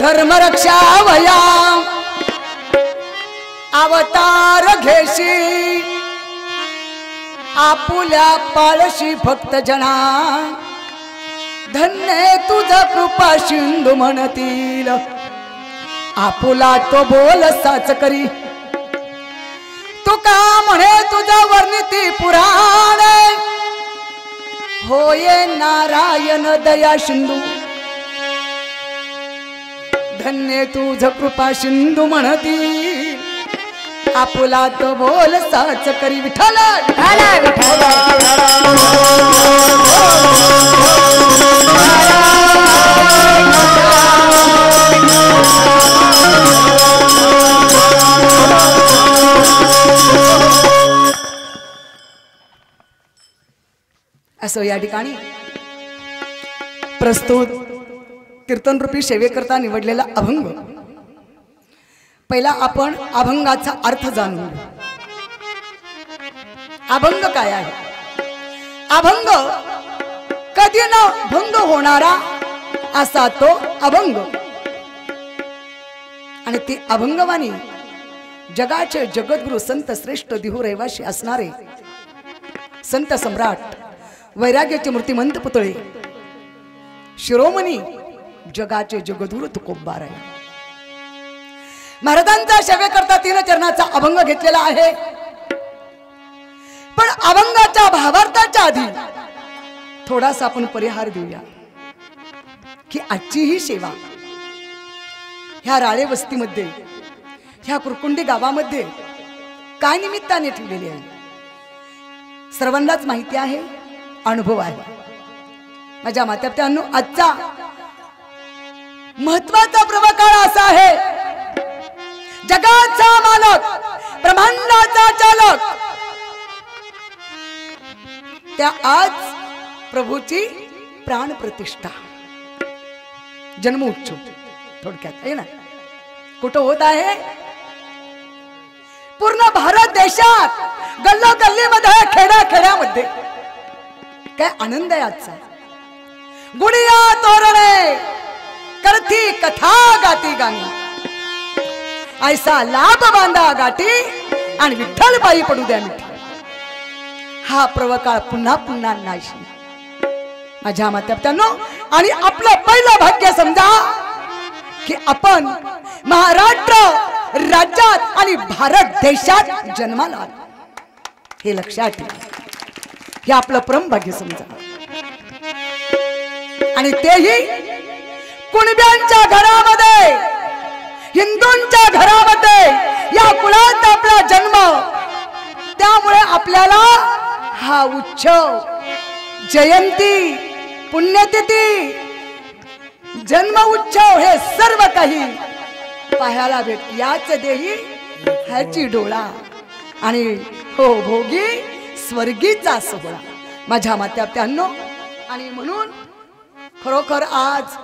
धर्म रक्षा वया अवतार घेशी आपुल्या पाळशी भक्त जना धन्य तुझा कृपा सिंधू म्हणतील आपुला तो बोल साच करी तुका म्हणे तुझा वर्णिती पुराण होये नारायण दया सिंधू धन्य तुझ कृपा सिंधू म्हणती आपुला तो बोल साच करी विठ्ठल असो या ठिकाणी प्रस्तुत कीर्तन रूपी सेवेकरता निवडलेला अभंग। पहिला आपण अभंगाचा अर्थ जाणून घेऊ। अभंग काय आहे? अभंग कधी न भंग होणारा असा तो अभंग आणि ती अभंगवाणी जगाचे जगद्गुरु संत श्रेष्ठ दिहू रहिवाशी असणारे संत सम्राट वैराग्याचे मूर्तिमंत पुतळे शिरोमणी जगाचे जगद्गुरु तुकोबा राय महाराजांचा सेवेकरता 3 चरणाचा अभंग घेतलेला आहे। पण अभंगाच्या भावार्थाच्या आधी थोडासा आपण परिहार देऊया की आजची ही सेवा ह्या राळे वस्तीमध्ये ह्या कुरकुंडी गावामध्ये काय निमित्ताने ठेवलेली आहे सर्वांनाच माहिती आहे, अनुभव आहे। माझ्या मातापित्यांनो आजचा महत्वाचा प्रवकाळ असा आहे, जगाचा मालक ब्रह्मांडाचा चालक त्या आज प्रभूची प्राण प्रतिष्ठा जन्म उत्सव थोडक्यात आहे ना कुठं होत आहे? पूर्ण भारत देशात गल्लोगल्लीमध्ये खेड्याखेड्यामध्ये काय आनंद आहे आजचा। गुडिया तोरणे करती कथा गाती गाणी ऐसा लाभ बांधा गाठी आणि विठ्ठल बाई पडू द्या मिठी। हा प्रवकाळ पुन्हा पुन्हा नाशी माझ्या मातापित्यांनो आणि आपलं पहिलं भाग्य समजा की आपण महाराष्ट्र राज्यात आणि भारत देशात जन्माला आलो हे लक्षात ठेवा। हे आपलं परम भाग्य समजा आणि तेही कुणब्यांच्या घरामध्ये हिंदूंच्या घरामध्ये या कुळात आपला जन्म त्यामुळे आपल्याला हा उत्सव जयंती पुण्यतिथी जन्म उत्सव हे सर्व काही पाहायला भेट याच देही ह्याची डोळा आणि हो भोगी स्वर्गीचा सोहळा माझ्या मातापित्यांनो। आणि म्हणून खरोखर आज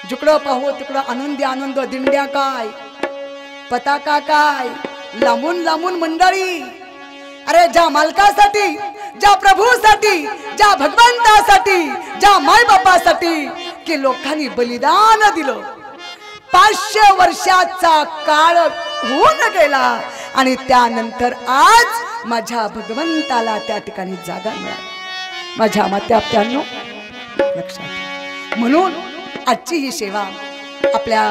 जिकडं पाहू तिकडं आनंदी आनंद दिंड्या काय पताका काय लांबून लांबून मंडळी अरे ज्या मालकासाठी ज्या प्रभूसाठी ज्या भगवंतासाठी ज्या माय बापासाठी की लोकांनी बलिदान दिलं 500 वर्षाचा काळ होऊन गेला आणि त्यानंतर आज माझ्या भगवंताला त्या ठिकाणी जागा मिळाली माझ्या मातापित्यांनो लक्षात। म्हणून आजची ही सेवा आपल्या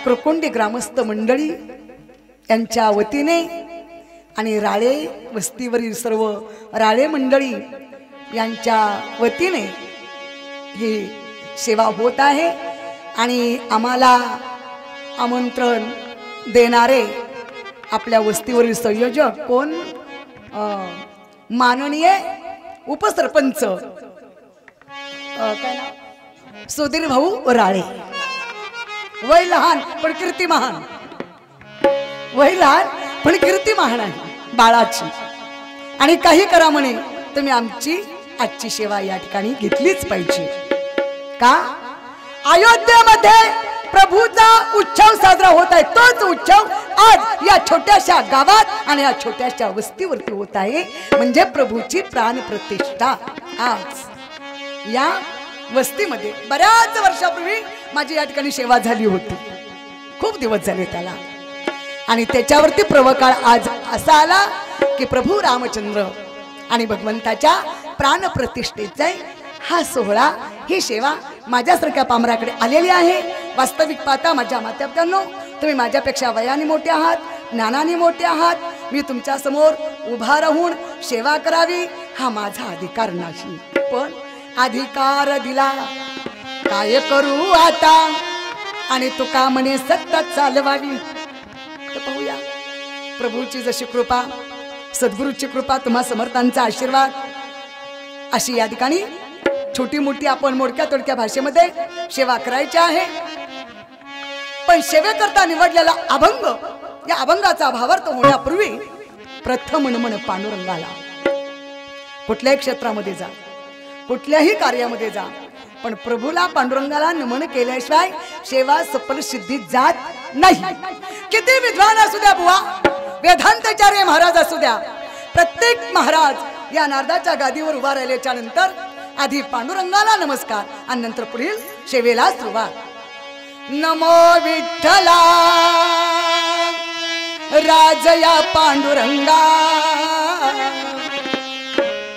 कुरकुंडी ग्रामस्थ मंडळी यांच्या वतीने आणि राळे वस्तीवरील सर्व राळे मंडळी यांच्या वतीने ही सेवा होत आहे। आणि आम्हाला आमंत्रण देणारे आपल्या वस्तीवरील संयोजक कोण माननीय उपसरपंच काय नाव सुधीर भाऊ राळे वय लहान पण कीर्ती महान वय लहान पण कीर्ती महान आहे बाळाची आणि काही करा म्हणे तुम्ही आमची आजची सेवा या ठिकाणी घेतलीच पाहिजे का अयोध्येमध्ये प्रभूचा उत्सव साजरा होत आहे तोच उत्सव आज या छोट्याशा गावात आणि या छोट्याशा वस्तीवरती होत आहे म्हणजे प्रभूची प्राण प्रतिष्ठा आज या वस्तीमध्ये बऱ्याच वर्षापूर्वी माझी या ठिकाणी सेवा झाली होती, खूप दिवस झाले त्याला. आणि त्याच्यावरती प्रवकाळ आज असा आला की प्रभू रामचंद्र आणि भगवंताच्या प्राणप्रतिष्ठेचा हा सोहळा, ही सेवा माझ्यासारख्या पामराकडे आलेली आहे. वास्तविक पाहता माझ्या मातापित्यांनो, तुम्ही माझ्यापेक्षा वयाने मोठे आहात, ज्ञानाने मोठे आहात. मी तुमच्या समोर उभा राहून सेवा करावी हा माझा अधिकार नाही. पण अधिकार दिला काय करू आता, आणि तुका म्हणे सत्ता चालवावी. तर पाहूया प्रभूची जशी कृपा, सद्गुरूची कृपा, तुम्हा समर्थांचा आशीर्वाद, अशी या ठिकाणी छोटी मोठी आपण मोडक्या तोडक्या भाषेमध्ये सेवा करायची आहे. पण सेवेकरता निवडलेला अभंग, या अभंगाचा भावार्थ होण्यापूर्वी प्रथम नमन पांडुरंगाला. कुठल्याही क्षेत्रामध्ये जा, कुठल्याही कार्यामध्ये जा, पण प्रभूला पांडुरंगाला नमन केल्याशिवाय सेवा सफल सिद्धी जात नाही. किती विद्वान असू द्या बुवा, वेदांताचार्य महाराज असू द्या, प्रत्येक महाराज या नारदाच्या गादीवर उभा राहिल्याच्या नंतर आधी पांडुरंगाला नमस्कार आणि नंतर पुढील सेवेला सुरुवात. नमो विठ्ठला राजया पांडुरंगा,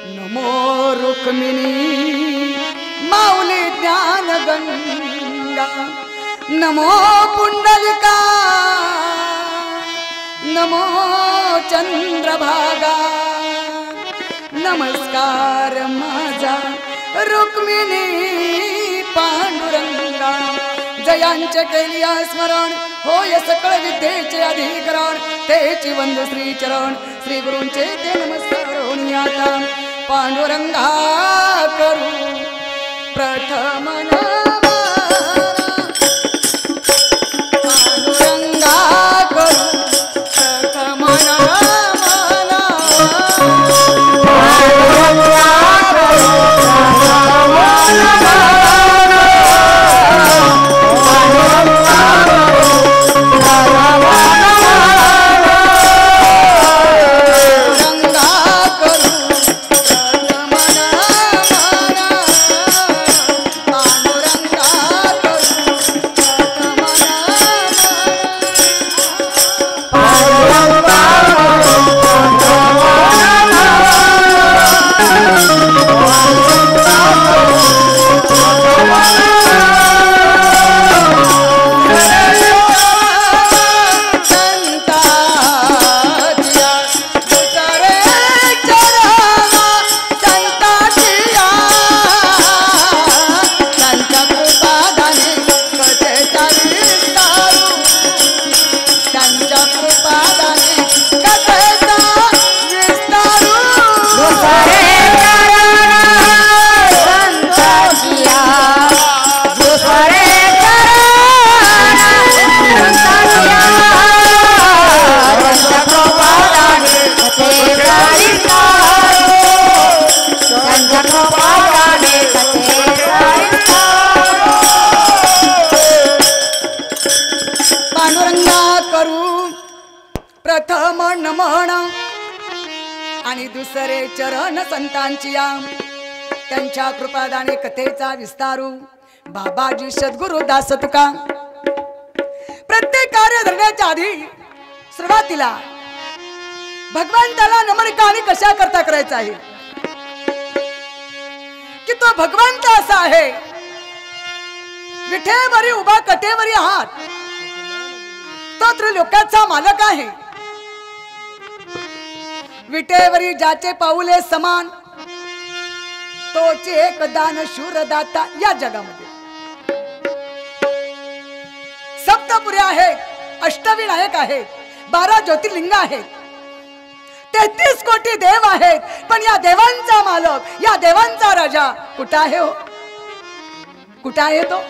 नमो रुक्मिणी माऊली ज्ञान गंगा, नमो पुंडलिका, नमो चंद्रभागा, नमस्कार माझा रुक्मिणी पांडुरंगा. जयांचे केली स्मरण होय सकळ विद्येचे अधिकरण, तेची वंदू श्री चरण, श्री गुरूंचे ते नमस्कार होणी. आता पांडुरंगा करू प्रथम नमन, पांडुरंगा करू प्रथम नमन, पांडुरंगा करू आणि दुसरे चरण संतांची त्यांच्या कृपादाने कथेचा विस्तारू. बाबाजी सद्गुरु दास तुका. प्रत्येक कार्य धरण्याच्या आधी सुरुवातीला भगवंताला नमन का आणि कशा करता करायचं आहे की तो भगवंत असा आहे, विठेवरी उभा कटेवरी हात, तो त्रिलोकाचा मालक आहे. विटेवरी ज्याचे पाऊले समान, तोचे एक दान शूरदाता. या जगामध्ये सप्तपुरी आहेत, अष्टविनायक आहेत, 12 ज्योतिर्लिंग आहेत, 33 कोटी देव आहेत, पण या देवांचा मालक, या देवांचा राजा कुठं आहे हो? कुठं आहे तो?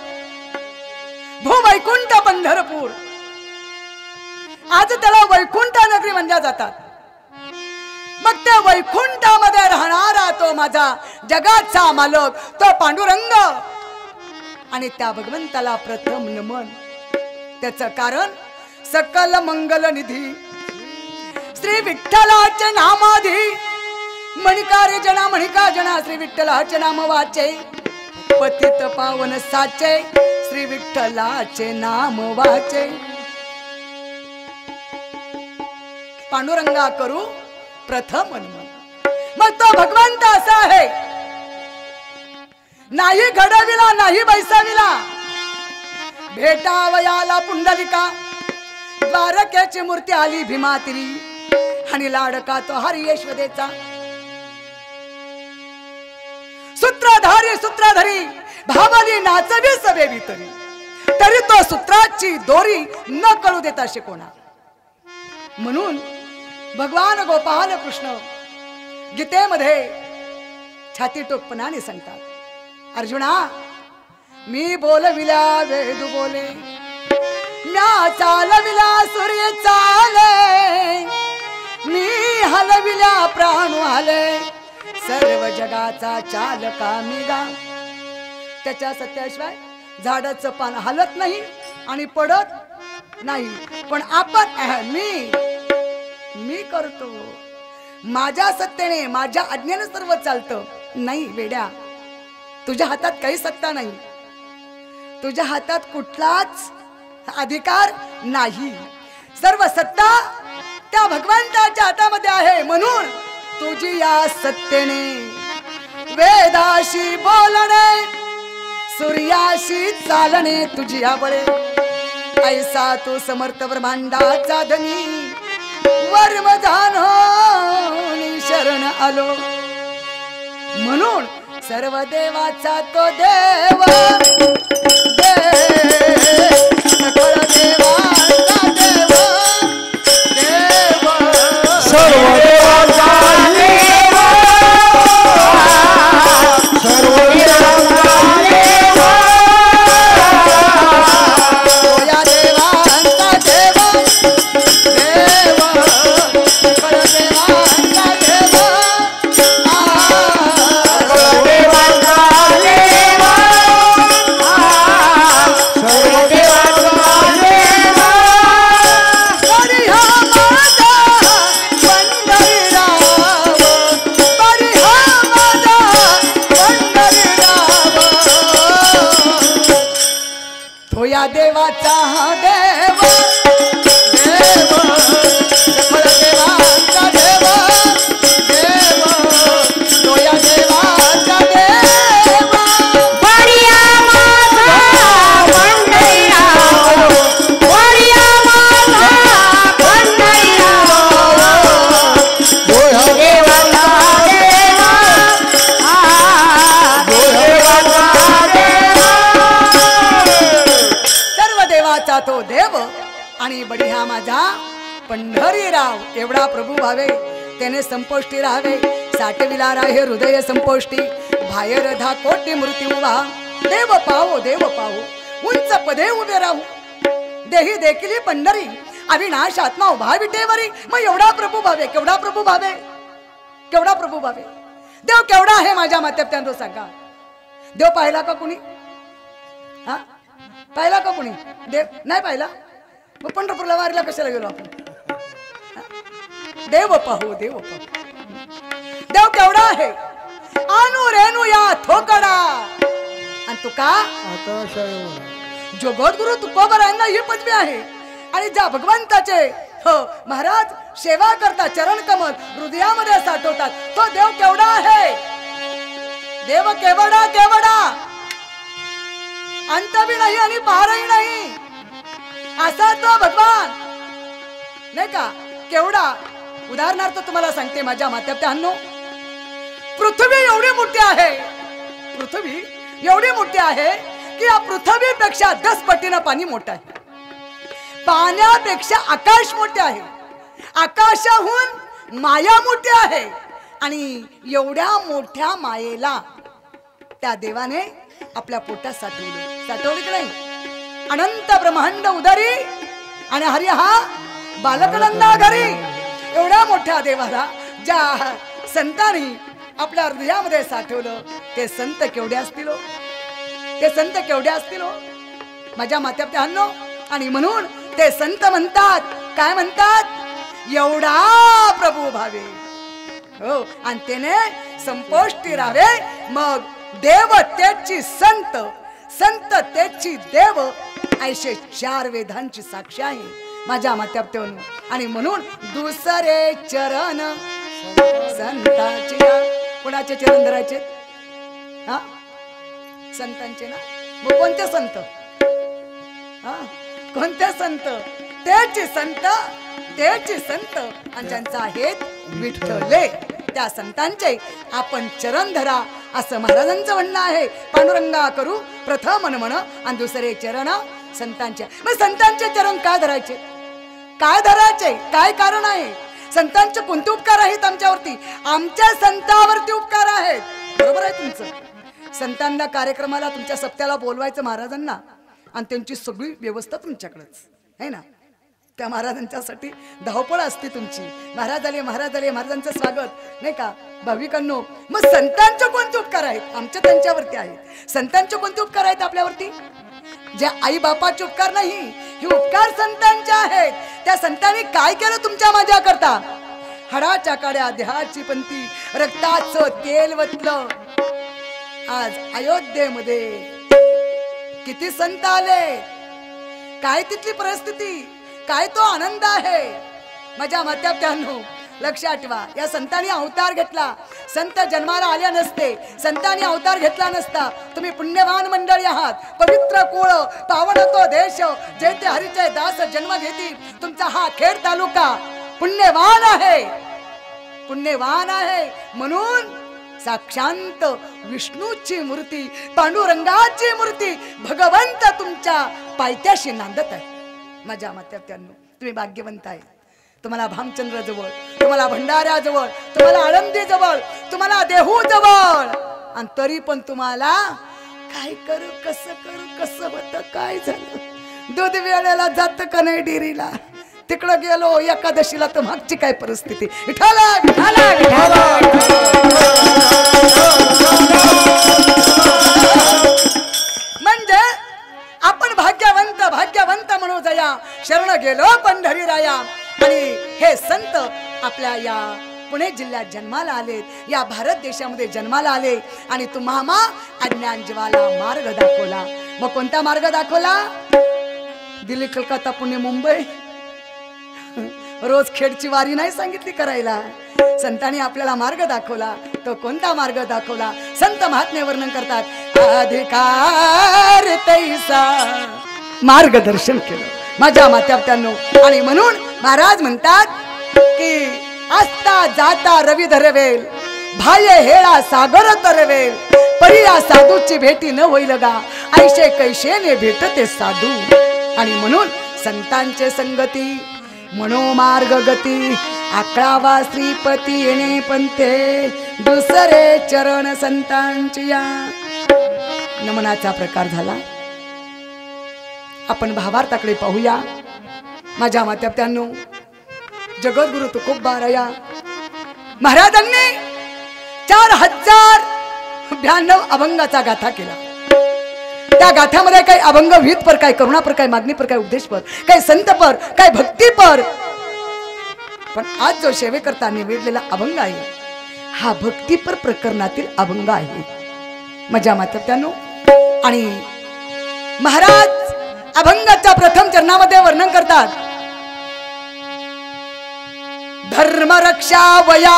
भूवैकुंठ पंढरपूर. आज त्याला वैकुंठ नगरी म्हणल्या जातात. मग त्या वैकुंठामध्ये राहणारा तो माझा जगाचा मालक, तो पांडुरंग. आणि त्या भगवंताला प्रथम नमन. त्याचं कारण सकल मंगल निधी श्री विठ्ठलाचे नामाधी. मणिकारे जना मणिका जना श्री विठ्ठलाचे नाम वाचे, पतित पावन साचे श्री विठ्ठलाचे नाम वाचे, पांडुरंगा करू प्रथम नमन। मग तो भगवंत असा आहे, नाही घडविला नाही बैसाविला, भेटावयाला पुंडलिका, द्वारकेची मूर्ती आली भीमातिरी, आणि लाडका तो हरी यशोदेचा। सूत्रधारी सूत्रधारी भावाली नाचवी सवे भीतरी, तरी तो सूत्राची दोरी न कळू देता शिकोणा। म्हणून भगवान गोपाल कृष्ण गीतेमध्ये छाती टोकपणाने सांगतात, अर्जुना मी बोलविल्या वेद बोले, म्या चालविला सूर्य चाले, मी हलविल्या प्राण आले, सर्व जगाचा चालका मीगा। त्याच्या सत्याशिवाय झाडाचं पान हलत नाही आणि पडत नाही, पण आपण मी करतो, माझ्या सत्तेने माझ्या आज्ञेने सर्व चालतं। नाही वेड्या, तुझ्या हातात काही सत्ता नाही, तुझ्या हातात कुठलाच अधिकार नाही, सर्व सत्ता त्या भगवंताच्या हातामध्ये आहे। म्हणून तुझी या सत्तेने वेदाशी बोलणे, सूर्याशी चालणे तुझी या बळे, ऐसा तू समर्थ ब्रह्मांडाचा धनी, वर्म जाणून शरण आलो। म्हणून सर्व देवाचा तो देव, सकळ देवाचा देव, देव सर्व देवाचा देव, सर्व देवाचा देव, या देवांचा देव, देव सकळ देवांचा देव, सकळ देवांचा देव, सर्व देवांचा देव, परिहा माझा पंढरीराव, परिहा माझा पंढरीराव, तो या देवाचा देव, देव सकळ देवांचा देव, देव तो या देवाचा देव, परिया माझा पंढरीराव, परिया माझा पंढरीराव, तो या देवाचा देव, देवाचा देव, सर्व देवाचा तो देव आणि बढिया माझा पंढरीराव। एवढा प्रभू भावे त्याने संपोष्टी राहावे, साठविला राहे हृदय संपोष्टी, बाहेर धा कोटी मृत्यू उभा, देव पाहो देव पाहो, उंच पदे उभे राहू, देही देखील पंढरी, अविनाश आत्मा उभा विटेवरी। मग एवढा प्रभू भावे, केवढा प्रभू भावे, केवढा प्रभू भावे, देव केवढा आहे माझ्या मातेप्त्यांनो सांगा। देव पाहिला का कुणी? हा पाहिला का कुणी? देव नाही पाहिला, मग पंढरपूरला वारीला कशाला गेलो आपण? देव पाहू देव पाहू, देव केवढा आहे, आणू रेणू या थोकडा, आणि तुका जगद्गुरु तुकोबरायांना ही पदवी आहे, आणि ज्या भगवंताचे हो महाराज सेवा करतात, चरण कमल हृदयामध्ये साठवतात, तो देव केवढा आहे, देव केवढा केवढा, अंत भी नाही आणि पारही नाही, असा तो भगवान नाही का केवढा। उदाहरणार्थ तुम्हाला सांगते माझ्या मातेप्त्यांनो, पृथ्वी एवढी मोठी आहे, पृथ्वी एवढी मोठी आहे की या पृथ्वीपेक्षा 10 पटीनं पाणी मोठं आहे, पाण्यापेक्षा आकाश मोठे आहे, आकाशाहून माया मोठी आहे, आणि एवढ्या मोठ्या मायेला त्या देवाने आपल्या पोटात साठवली की नाही? अनंत ब्रह्मांड उदरी आणि हरी हा बालकनंदा घरी, एवढ्या मोठ्या देवाला ज्या संतांनी आपल्या हृदयामध्ये साठवलं, ते संत केवढे असतील, ते संत केवढे असतील माझ्या मातेप्त्यांनो। आणि म्हणून ते संत म्हणतात, काय म्हणतात, एवढा प्रभू भावे हो, आणि त्याने संपोष्टी राहावे, मग देवतेची संत संत तेची देव ऐशे 4 वेदांची साक्षी आहे माझ्या मात्याप्तेवन. आणि म्हणून दुसरे चरण संतांचे. कोणाचे चरण धरायचे? हा, संतांचे ना. मग कोणते संत? हा, कोणते संत? तेचे संत, तेचे संत आणि ज्यांचा आहेत विठ्ठले त्या संतांचे आपण चरण धरा असं महाराजांचं म्हणणं आहे. पांडुरंगा करू प्रथम मन आणि दुसरे चरण संतांचे. मग संतांचे चरण काय धरायचे? काय धरायचे? काय कारण आहे? संतांचे कोणते उपकार आहेत आमच्यावरती? आमच्या संतावरती उपकार आहेत. बरोबर आहे तुमचं. संतांना कार्यक्रमाला तुमच्या सप्त्याला बोलवायचं महाराजांना आणि त्यांची सगळी व्यवस्था तुमच्याकडेच आहे ना. त्या महाराजांच्यासाठी धावपळ असते तुमची. महाराज आले, महाराज आले, महाराजांचं स्वागत नाही का भाविकांनो. मग संतांचे कोणते उपकार आहेत? आमच्या त्यांच्यावरती आहेत. संतांचे कोणते उपकार आहेत आपल्यावरती? जे आई बापाचे उपकार नाही, हे उपकार संतांचे आहेत. त्या संतांनी काय केलं तुमच्या माझ्या करता? हाडाच्या काड्या देहाची पंती रक्ताचं तेल वतलं. आज अयोध्येमध्ये किती संत आले, काय तिथली परिस्थिती, काय तो आनंद आहे माझ्या मात्याप्त्यांनो. लक्षात ठेवा, या संतांनी अवतार घेतला. संत जन्माला आल्या नसते, संतांनी अवतार घेतला नसता. तुम्ही पुण्यवान मंडळी आहात. पवित्र कुळ पावन तो देश, जे ते हरीचे दास जन्म घेतील. तुमचा हा खेड तालुका पुण्यवान आहे, पुण्यवान आहे. म्हणून साक्षांत विष्णूची मूर्ती, पांडुरंगाची मूर्ती भगवंत तुमच्या पायथ्याशी नांदत आहे माझ्या मात्याप्त्यांनो. तुम्ही भाग्यवंत आहे. तुम्हाला भामचंद्र जवळ, तुम्हाला भंडाऱ्या जवळ, तुम्हाला आळंदी जवळ, तुम्हाला देहू जवळ. आणि तरी पण तुम्हाला काय करू, कसं करू, कसं होतं, काय झालं, दूध वेळेला जात का नाही डेअरीला, तिकडं गेलो एकादशीला तर मागची काय परिस्थिती. विठाला विठाला विठाला. म्हणजे आपण भाग्यवंत भाग्यवंत म्हणू जया, शरण गेलो पंढरी राया. आणि हे संत आपल्या या पुणे जिल्ह्यात जन्माला आले, या भारत देशामध्ये जन्माला आले. आणि तुम्हाला अज्ञान जीवाला मार्ग दाखवला. मग कोणता मार्ग दाखवला? दिल्ली, कलकत्ता, पुणे, मुंबई रोज खेडची वारी नाही सांगितली करायला. संतांनी आपल्याला मार्ग दाखवला. तो कोणता मार्ग दाखवला? संत महात्मे वर्णन करतात. अधिकार तैसा मार्गदर्शन केलं माझ्या मात्याप्त्यांनो. आणि म्हणून महाराज म्हणतात की असता जाता रवी धरवेल, भाय हेळा सागर तरवेल, परी या साधूची भेटी न होईल गा, ऐशे कैशेने भेटते साधू. आणि म्हणून संतांचे संगती मनोमार्ग गती, आकळावा श्रीपती येणे पंथे, दुसरे चरण संतांची. या नमनाचा प्रकार झाला. आपण भावार्थाकडे पाहूया माझ्या मात्याप्त्यांनो. जगद्गुरु तुकोबाराया महाराजांनी 4092 अभंगाचा गाथा केला. त्या गाथ्यामध्ये काही अभंग विहित पर, काही करुणा पर, काही मागणी पर, काही उपदेश पर, काही संत पर, काही भक्ती पर. पण आज जो सेवेकरता निवेदलेला अभंग आहे हा भक्तीपर प्रकरणातील अभंग आहे माझ्या मात्याप्त्यांनो. आणि महाराज अभंगाच्या प्रथम चरणामध्ये वर्णन करतात. धर्म रक्षा वया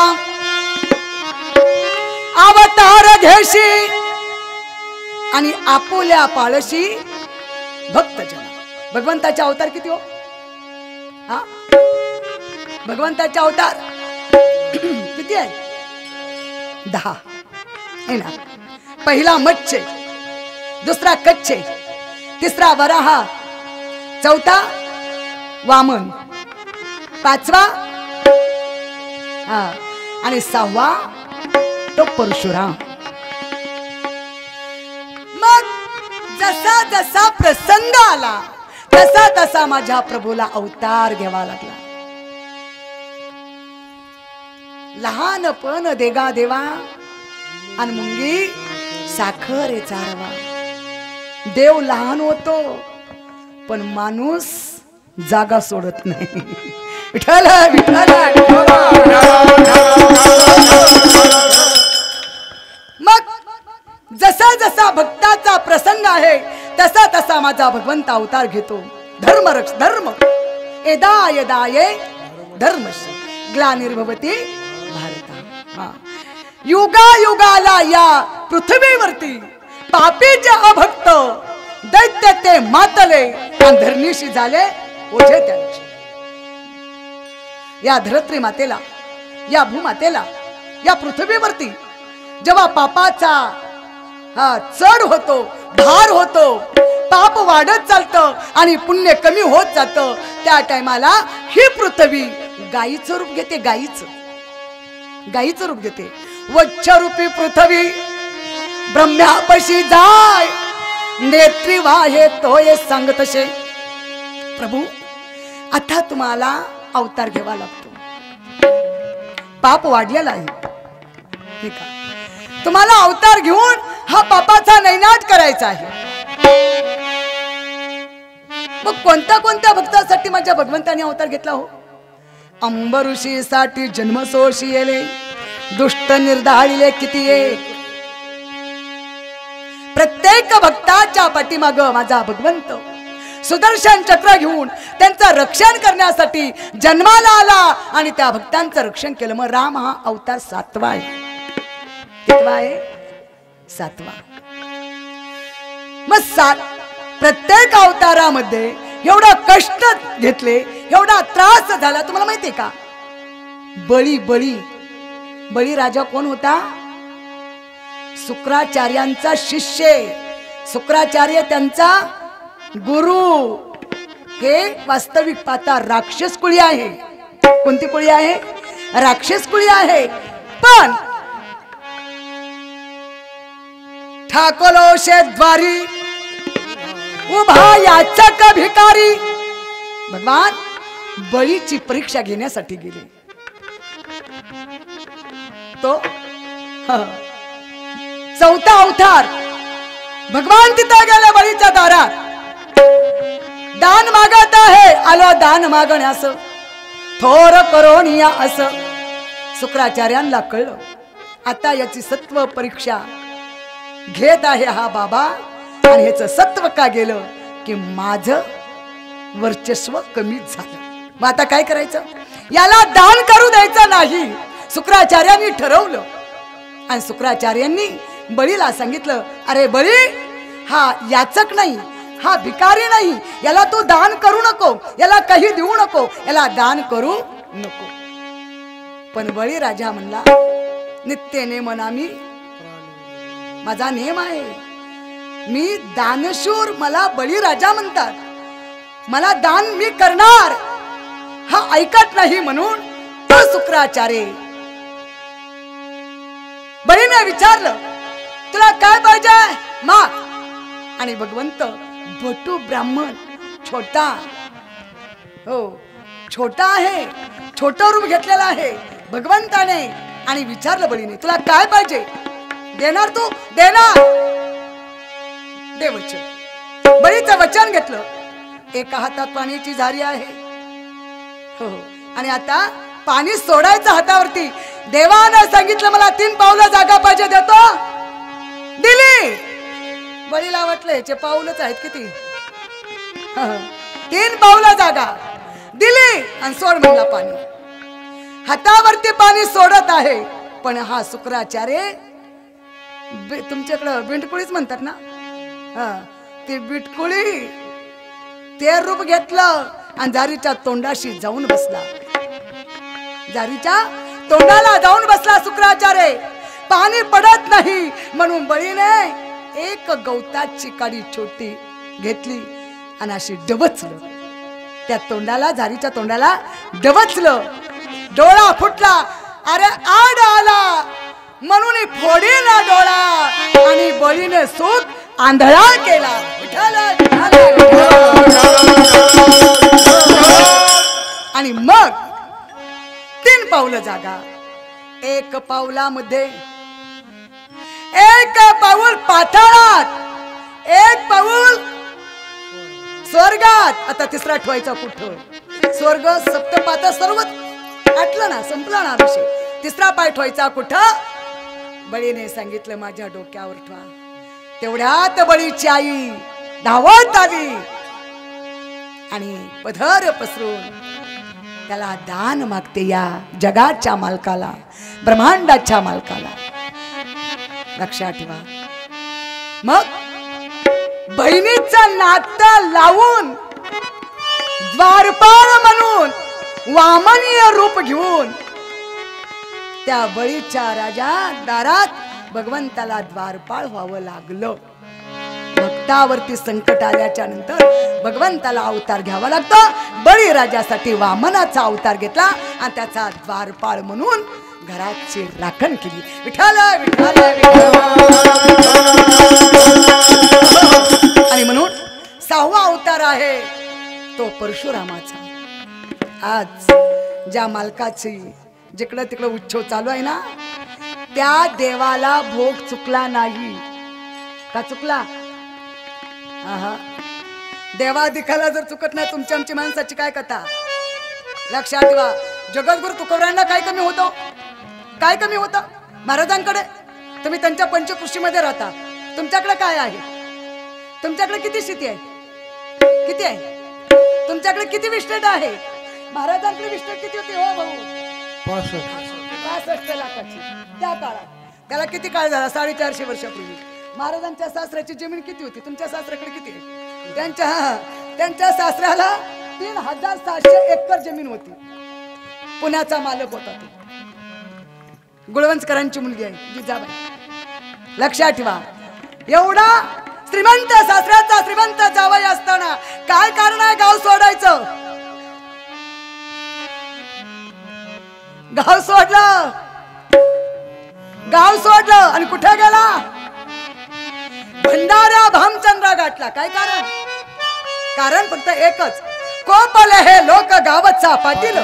अवतार घेशी, आणि आपुल्या पाळशी भक्तजना. भगवंताचे अवतार किती हो? हा, भगवंताचे अवतार किती आहे? 10 है ना. पहिला मच्छे, दुसरा कच्छे, तिसरा वराहा, चौथा वामन, पाचवा आणि 6वा तो परशुराम. मग जसा जसा प्रसंग आला तसा तसा माझ्या प्रभूला अवतार घ्यावा लागला. लहानपण देगा देवा आणि मुंगी साखर चारवा. देव लहान होतो पण माणूस जागा सोडत नाही. विठ्ठला विठ्ठला. मग जसा जसा भक्ताचा प्रसंग आहे तसा तसा माझा भगवंत अवतार घेतो. धर्म रक्ष धर्म यदा यदा ये धर्मस्य ग्लानिर्भवति भारता. युगा युगाला या पृथ्वीवरती पापी जे अभक्त दैत्य ते मातले अंधरणीशी झाले ओझे त्यांचे. या धरत्री मातेला, या भूमातेला, या पृथ्वीवरती जेव्हा पापाचा चढ होतो, भार होतो, पाप वाढत चालतं आणि पुण्य कमी होत जातं, त्या टायमाला ही पृथ्वी गायीचं रूप घेते. गायीचं रूप घेते. वच्छरूपी पृथ्वी ब्रह्म्यापशी जाय नेत्री वाहे तोय सांग तसे. प्रभू आता तुम्हाला अवतार घ्यावा लागतो. पाप वाढलेला आहे, ठीक आहे. तुम्हाला अवतार घेऊन हा पापाचा नैनाट करायचा आहे. मग कोणत्या कोणत्या भक्तासाठी माझ्या भगवंताने अवतार घेतला हो? अंबऋषीसाठी जन्मसोशी येले दुष्ट निर्धाळिले किती एक. प्रत्येक भक्ताच्या पाठीमाग माझा भगवंत सुदर्शन चक्र घेऊन त्यांचं रक्षण करण्यासाठी जन्माला आला आणि त्या भक्तांचं रक्षण केलं. मग राम हा अवतार 7वा आहे. कितवा आहे? 7वा. मग प्रत्येक अवतारामध्ये एवढा कष्ट घेतले, एवढा त्रास झाला. तुम्हाला माहितीये का? बळी राजा कोण होता? शुक्राचार्यांचा शिष्य. शुक्राचार्य त्यांचा गुरु. हे वास्तविक पाहता राक्षस कुळी आहे. कोणती कुळी आहे? राक्षस कुळी आहे. पण ठाकोलोशे द्वारी उभा याचक भिकारी भगवान बळीची परीक्षा घेण्यासाठी गेले. तो 4था अवतार भगवान तिथे गेले बळीच्या दारात. दान मागत आहे. आलो दान मागण्यास थोर करोनिया असं. शुक्राचार्यांना कळलं आता याची सत्व परीक्षा घेत आहे हा बाबा. आणि ह्याचं सत्व का गेलं की माझं वर्चस्व कमीच झालं. मग आता काय करायचं? याला दान करू द्यायचं नाही शुक्राचार्यांनी ठरवलं. आणि शुक्राचार्यांनी बळीला सांगितलं, अरे बळी हा याचक नाही, हा भिकारी नाही, याला तू दान करू नको, याला काही देऊ नको, याला दान करू नको. पण बळी राजा म्हणला नित्य नेम नामी माझा नेम आहे. मी दानशूर, मला बळी राजा म्हणतात, मला दान मी करणार. हा ऐकत नाही म्हणून तो शुक्राचार्य बळीने विचारलं तुला काय पाहिजे माग. आणि भगवंत भटू ब्राह्मण छोटा, हो छोटा आहे, छोटं रूप घेतलेला आहे भगवंताने. आणि विचारलं बळीने तुला काय पाहिजे? देणार तू? देणार. दे वचन. बळीचं वचन घेतलं. एका हातात पाण्याची झारी आहे, हो, आणि आता पाणी सोडायचं हातावरती. देवाने सांगितलं मला 3 पावलं जागा पाहिजे, देतो. दिली. बळीला वाटलं याचे पाऊलच आहेत किती, 3 पावलं जागा दिली आणि सोड म्हणला पाणी. हातावरती पाणी सोडत आहे. पण हा शुक्राचार्य तुमच्याकडं बिंटकुळीच म्हणतात ना, ती बिटकुळी ते रूप घेतलं आणि झारीच्या तोंडाशी जाऊन बसला. झारीच्या तोंडाला जाऊन बसला शुक्राचार्य. पाणी पडत नाही म्हणून बळीने एक गवताची काडी छोटी घेतली आणि अशी डबचलं त्या तोंडाला, झारीच्या तोंडाला डबचलं. डोळा फुटला. अरे आड आला म्हणून फोडीला डोळा आणि बळीने सुख आंधळा केला. आणि मग 3 पावलं जागा. 1 पावलामध्ये 1 पाऊल पाताळात, 1 पाऊल स्वर्गात. आता 3रा ठेवायचा कुठं? स्वर्ग सप्तपात सर्व आटलं ना, संपला ना विषय. 3रा पाय ठेवायचा कुठं? बळीने सांगितलं माझ्या डोक्यावर ठेवा. तेवढ्यात बळीची आई धावत आली आणि पदर पसरून त्याला दान मागते, या जगाच्या मालकाला, ब्रह्मांडाच्या मालकाला. लक्षात ठेवा. मग बहिणीचा नाता लावून द्वारपाळ म्हणून वामनीय रूप घेऊन त्या बळीच्या राजा दारात भगवंताला द्वारपाळ व्हावं लागलं. भक्तावरती संकट आल्याच्या नंतर भगवंताला अवतार घ्यावा लागतो. बळी राजासाठी वामनाचा अवतार घेतला आणि त्याचा द्वारपाळ म्हणून घराची राखण केली. विठ्ठल विठ्ठल आणि म्हणून 6वा अवतार आहे तो परशुरामाचा. आज ज्या मालकाची जिकडं तिकडं उत्सव चालू आहे ना, त्या देवाला भोग चुकला नाही का? चुकला? आहा, देवाधिकाला जर चुकत नाही तुमच्या आमची माणसाची काय कथा? लक्षात ठेवा. जगद्गुरु तुकोबरायांना काय कमी होतं? काय कमी होतं महाराजांकडे? तुम्ही त्यांच्या पंचकृषीमध्ये राहता. तुमच्याकडे काय आहे? तुमच्याकडे किती शेती आहे? किती आहे? तुमच्याकडे किती विस्टेट आहे? महाराजांकडे विस्टेट किती होती हो भाऊ? 65 लाखाची. त्या काळात त्याला किती काळ झाला? 450 वर्षापूर्वी. महाराजांच्या सासऱ्याची जमीन किती होती? तुमच्या सासऱ्याकडे किती आहे? त्यांच्या सासऱ्याला 3600 एकर जमीन होती. पुण्याचा मालक होता तो. गुळवंचकरांची मुलगी आहे जिजाबाई. लक्षात ठेवा. एवढा श्रीमंत सासऱ्याचा श्रीमंत जावई असताना काय कारण आहे गाव सोडायचं? गाव सोडलं. गाव सोडलं आणि कुठे गेला? भंडारा भामचंद्र घाटला. काय कारण? कारण फक्त एकच. कोपले हे लोक गावचा पाटील,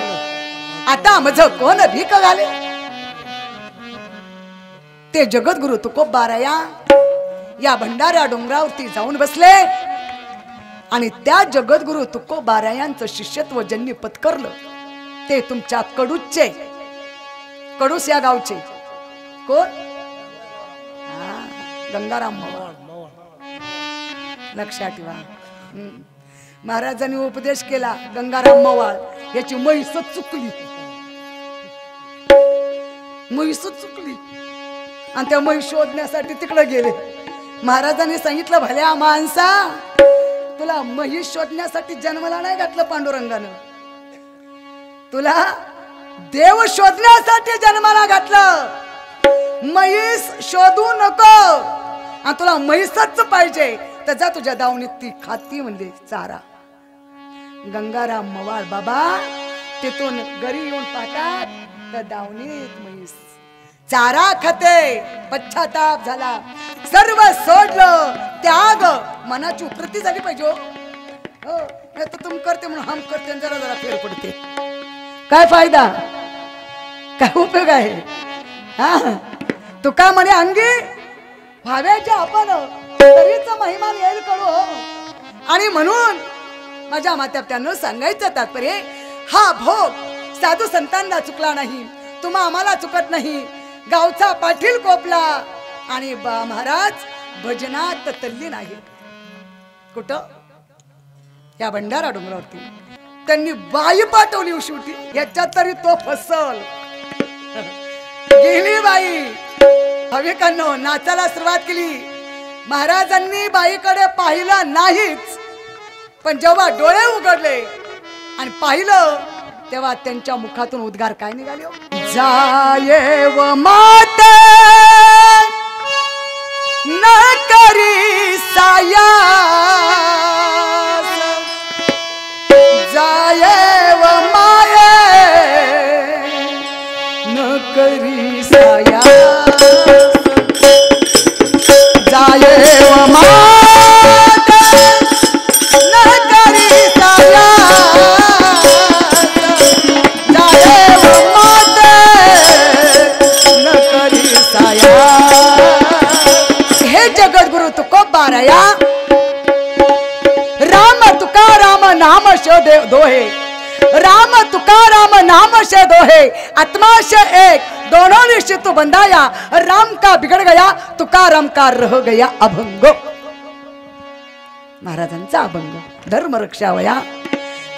आता मज कोण भीक घाले. ते जगद्गुरु तुकोबाराया या भंडारा डोंगरावरती जाऊन बसले आणि त्या जगद्गुरु तुकोबारायांचं शिष्यत्व ज्यांनी पत्करलं ते तुमच्या कडूचे, कडूस या गावचे. कोण? गंगाराम मवाळ. लक्षात ठेवा. महाराजांनी उपदेश केला. गंगाराम मवाळ याची म्हैस चुकली, म्हैस चुकली आणि त्या म्हैस शोधण्यासाठी तिकडे गेले. महाराजांनी सांगितलं, भल्या माणसा, तुला म्हैस शोधण्यासाठी जन्माला नाही घातलं पांडुरंगानं, तुला देव शोधण्यासाठी जन्माला घातलं. म्हैस शोधू नको आणि तुला म्हैसच पाहिजे तर जा तुझ्या दावणीत ती खाती म्हणजे चारा. गंगाराम मवाळ बाबा तिथून घरी येऊन पाहतात तर दावणीत म्हैस चारा खाते. पश्चाताप झाला, सर्व सोडलं. त्याग मनाची उपरती झाली पाहिजे. हो, तर तुम करते म्हणून हम करते, जरा जरा फेर पडते. काय फायदा? काय उपयोग आहे? हा, तुका म्हणे अंगी व्हाव्याचे आपण तरीच महिमा येईल कळू. आणि म्हणून माझ्या मात्यात्यानं सांगायचं तात्पर्य, हा भोग साधू संतांना चुकला नाही, तुम्हा आम्हाला चुकत नाही. गावचा पाटील कोपला आणि महाराज भजनात तल्लीन आहे. कुठं? या भंडारा डोंगरावरती त्यांनी बाई पाठवली शेवटी. याच्यात तरी तो फसल गेली बाई. भाविकांनो, नाचाला सुरुवात केली. महाराजांनी बाईकडे पाहिलं नाहीच, पण जेव्हा डोळे उघडले आणि पाहिलं तेव्हा त्यांच्या मुखातून उद्गार काय निघाले? जाये व माते न करी साया, जाये व माये न करी साया, जाये व माते न करी साया, जाये व माते न करी साया. हे जगद्गुरु तुकोबाराया, राम तुकाराम नाम शोधे दोहे, राम तुकाराम नाम धर्म से दो है आत्मा से एक, दोनों निश्चित तू बंधाया, राम का बिगड़ गया तुकाराम का रह गया अभंग. महाराजांचा अभंग. धर्म रक्षावया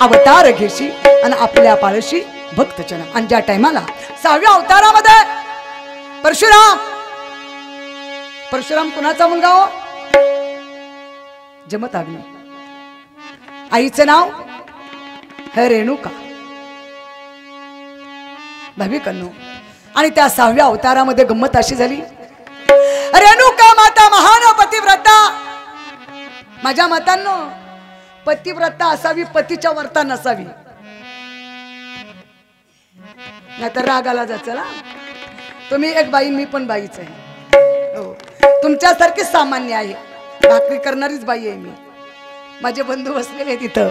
अवतार घेशी आणि आपल्या पाळशी भक्तचना. आणि ज्या टायमाला 6व्या अवतारामध्ये परशुराम कुणाचा मुलगा हो? जमदग्नी. आईचं नाव हे रेणुका. भाविकांनो, आणि त्या 6व्या अवतारामध्ये गंमत अशी झाली, रेणुका माता महान पतिव्रता. माझ्या मतांनो पतिव्रता असावी, पतीच्या वर्ता नसावी, नाहीतर राग आला जायचा ना. तुम्ही एक बाई, मी पण बाईच आहे. हो, तुमच्यासारखी सामान्य आहे, भाकरी करणारीच बाई आहे मी. माझे बंधू बसलेले तिथं,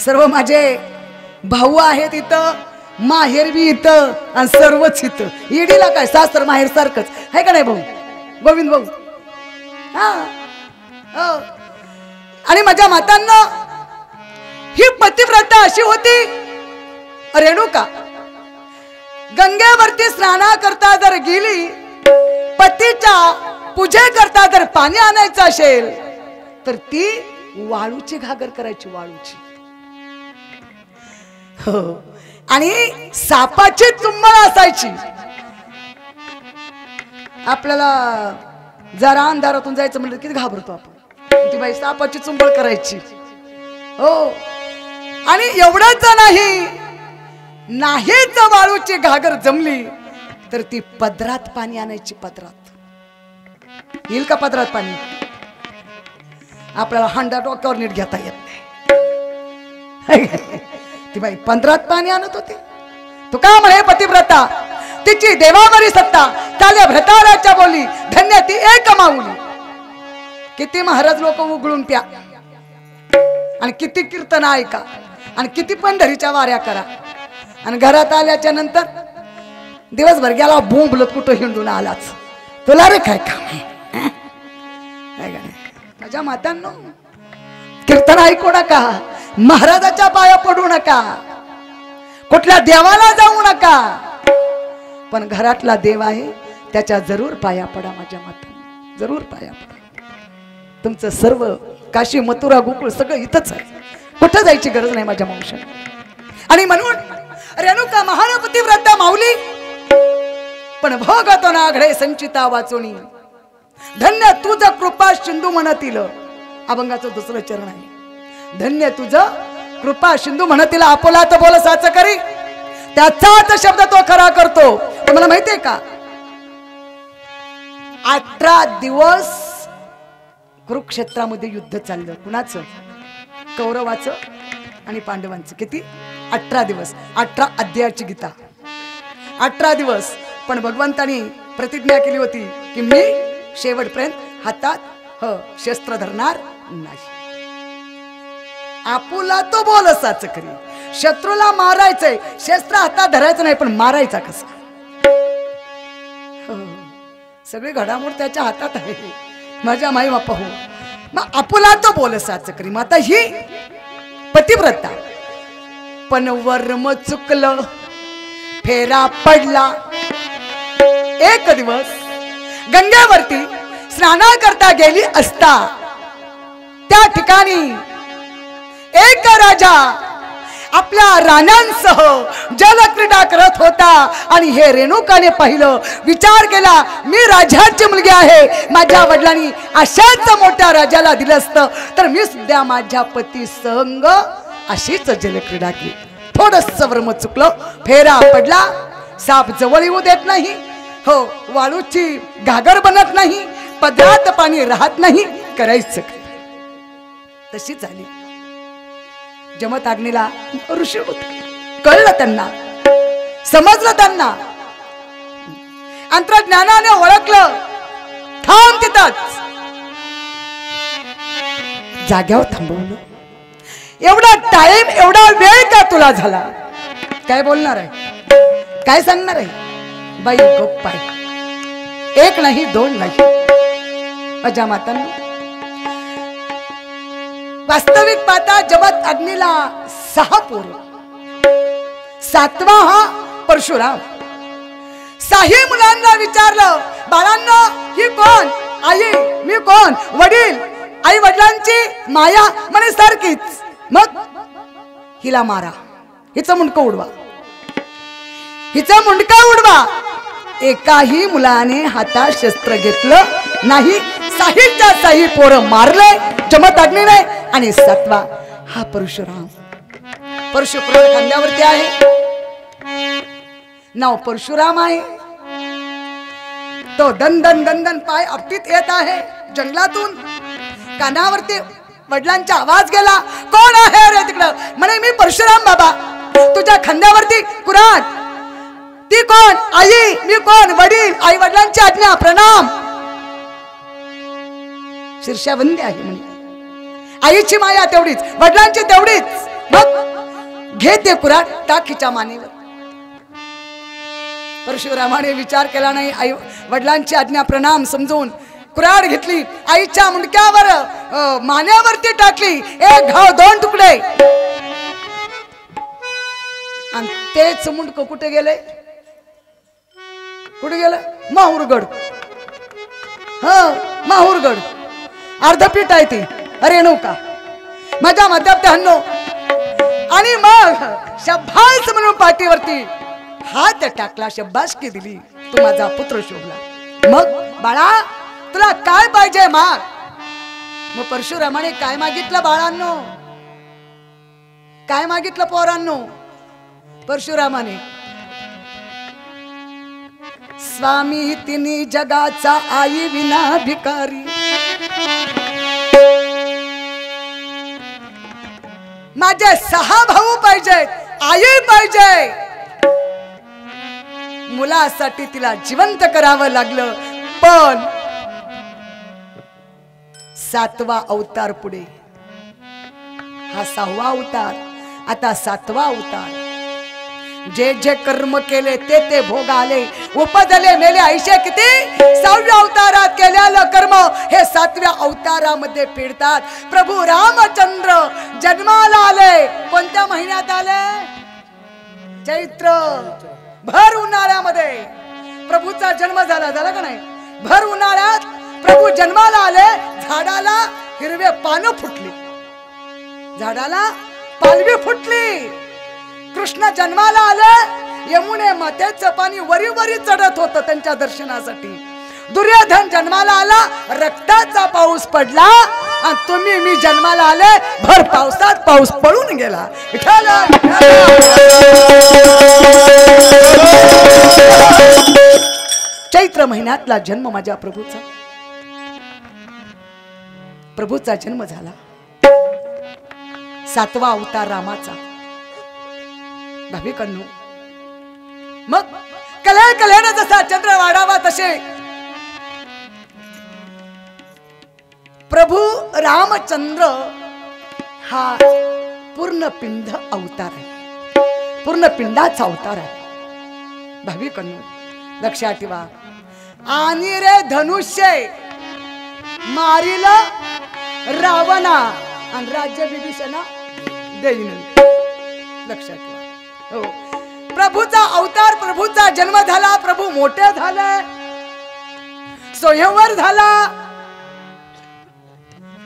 सर्व माझे भाऊ आहेत इथं, माहेर बी इथं आणि सर्वच इथं. ईडीला काय सासर माहेर सारखंच आहे का नाही भाऊ? गोविंद भाऊ. हा हो. आणि माझ्या मातांना ही पतिव्रता अशी होती, रेणुका गंगेवरती स्नाना करता जर गेली, पतीच्या पूजे करता जर पाणी आणायचं असेल तर ती वाळूची घागर करायची, वाळूची. हो. आणि सापाची चुंबळ असायची. आपल्याला जरा अंधारातून जायचं म्हणलं किती घाबरतो आपण. ती बाई सापाची चुंबळ करायची. हो. आणि एवढंच नाही, नाहीच वाळूची घागर जमली तर ती पदरात पाणी आणायची. पदरात येईल का पदरात पाणी? आपल्याला हांडा डोक्यावर नीट घेता येत नाही. ती बाई पदरात पाणी आणत होती. तू का म्हणे पतिव्रता, तिची देवावरी सत्ता, चाले भ्रताराच्या बोली, धन्य ती एक माऊली. किती महाराज लोक उघडून प्या, आणि किती कीर्तन ऐका, आणि किती पंढरीच्या वाऱ्या करा, आणि घरात आल्याच्या नंतर दिवसभर गेला बोंबलत कुठं हिंडून आलाच. तुला रे काय काम आहे? माझ्या मातांनो, कीर्तन ऐकू नका, महाराजाच्या पाया पडू नका, कुठल्या देवाला जाऊ नका, पण घरातला देव आहे त्याच्या जरूर पाया पडा. माझ्या मातांनो, जरूर पाया पडा. तुमचं सर्व काशी, मथुरा, गोकुळ सगळं इथंच आहे, कुठं जायची गरज नाही माझ्या मावशी. आणि म्हणून रेणुका महान पतिव्रता माऊली, पण भोगतो ना घडे संचिता वाचोनी, धन्य तुझ कृपा सिंधू म्हणतील. अभंगाचं दुसरं चरण आहे. धन्य तुझ कृपा सिंधू म्हणतील, आपोला तर बोल साच करी, त्याचाच शब्द तो खरा करतो. तुम्हाला माहितीये का, 18 दिवस कुरुक्षेत्रामध्ये युद्ध चाललं. कुणाचं? कौरवाचं आणि पांडवांचं. किती? 18 दिवस. 18 अध्यायाची गीता. 18 दिवस. पण भगवंतानी प्रतिज्ञा केली होती की मी शेवटपर्यंत हातात शस्त्र धरणार नाही. आपुला तो बोल साच करी. शत्रूला मारायचंय, शस्त्र हातात धरायचं नाही, पण मारायचा कसा? सगळी घडामोड त्याच्या हातात आहे. माझ्या माई बापा हो, मग आपुला तो बोल साच करी. मग आता ही पतिव्रता, पण वर्म चुकलं, फेरा पडला. एक दिवस गंगेवरती स्नाना करता गेली असता त्या ठिकाणी एक राजा आपल्या राण्यांसह जलक्रीडा करत होता. आणि हे रेणुकाने पाहिलं, विचार केला, मी राजाची मुलगी आहे, माझ्या वडिलांनी अशाच मोठ्या राजाला दिलं असतं तर मी सुद्धा माझ्या पती संग अशीच जलक्रीडा केली. थोडंस वर्म चुकलं, फेरा पडला, साप जवळ येऊ देत नाही, हो वाळूची घागर बनत नाही, पदरात पाणी राहत नाही, करायचं तशी झाली. जमदग्नीला ऋषी होते, कळलं त्यांना, समजलं त्यांना, अंतर्ज्ञानाने ओळखलं. थांब तिथंच. जाग्यावर थांबवलं. एवढा टाइम, एवढा वेळ का तुला झाला? काय बोलणार आहे? काय सांगणार आहे? बाई गप्प आहे. एक नाही, दोन नाही. माझ्या मातांनो, वास्तविक पाहता जमदग्नीला 6 पोरं, सातवा हा परशुराम. साही मुलांना विचारलं, बाळांना ही कोण? आई. मी कोण? वडील. आई वडिलांची माया म्हणे सारखीच. मग हिला मारा, हिचं मुंडकं उडवा, हिचं मुंडकं उडवा. एकाही मुलाने हातात शस्त्र घेतलं नाही. साहीच्या साही पोरं मारले जमत अग्नीने. आणि सातवा हा परशुराम. परशुपुराण खांद्यावरती आहे, नाव परशुराम आहे. तो दंदन दंदन पाय आपटीत येत आहे जंगलातून. कानावरती वडिलांचा आवाज गेला, कोण आहे रे तिकडं? म्हणे मी परशुराम बाबा. तुझ्या खांद्यावरती कुऱ्हाड. ती कोण? आई. मी कोण? वडील. आई वडिलांची आज्ञा, प्रणाम. शीर्षावंदी आहे म्हणे. आईची माया तेवढीच, वडिलांची तेवढीच. मग घे ते कुऱ्हाड, टाक हिच्या मानेवर. परशुरामाने विचार केला नाही. आई वडिलांची आज्ञा, प्रणाम समजून कुऱ्हाड घेतली, आईच्या मुंडक्यावर मानेवरती टाकली. एक घाव दोन तुकडे. आणि तेच मुंडक कुठे गेले? कुठे गेलं? माहूरगड. हा, माहूरगड अर्धपीठ आहे ती. अरे नौका माझ्या मध्यात हन्नो. आणि मग शब्बास म्हणून पाठीवरती हात टाकला, शब्बासकी दिली. तू माझा पुत्र शोभला. मग बाळा तुला काय पाहिजे माग. मग परशुरामाने काय मागितलं बाळांनो? काय मागितलं पोरांनो? परशुरामाने स्वामी तिनी जगाचा आई विना भिकारी. माझे 6 भाऊ पाहिजेत, आई पाहिजे. मुलासाठी तिला जिवंत करावं लागलं. पण 7वा अवतार पुढे. हा 6वा अवतार, आता 7वा अवतार. जे जे कर्म केले ते ते भोग आले. उपजले मेले ऐशे किती. 6व्या अवतारात केलेलं कर्म हे 7व्या अवतारामध्ये फेडतात. प्रभू रामचंद्र जन्माला आले. कोणत्या महिन्यात आले? चैत्र. भर उन्हाळ्यामध्ये प्रभूचा जन्म झाला. झाला का नाही? भर उन्हाळ्यात प्रभू जन्माला आले. झाडाला हिरवे पानं फुटली, झाडाला पालवी फुटली. कृष्ण जन्माला आले. यमुने मातेचं पाणी वरी वरी चढत होतं त्यांच्या दर्शनासाठी. दुर्योधन जन्माला आला, रक्ताचा पाऊस पडला. आणि तुम्ही मी जन्माला आले, भर पावसात पाऊस पळून गेला. चैत्र महिन्यातला जन्म माझ्या प्रभूचा. प्रभूचा जन्म झाला. 7वा अवतार रामाचा. भाविकांनो, मग कल्या कल्याने जसा चंद्र वाढावा तसे प्रभू रामचंद्र हा पूर्ण पिंड अवतार आहे. पूर्ण पिंडाचा अवतार आहे. भाविकांनो लक्षात ठेवा. आणि रे धनुष्य मारिल रावणा आणि राज्य विभीषणा देईन. लक्षात ठेवा. हो, प्रभूचा अवतार, प्रभूचा जन्म झाला. प्रभू मोठे झाले, स्वयंवर झाला.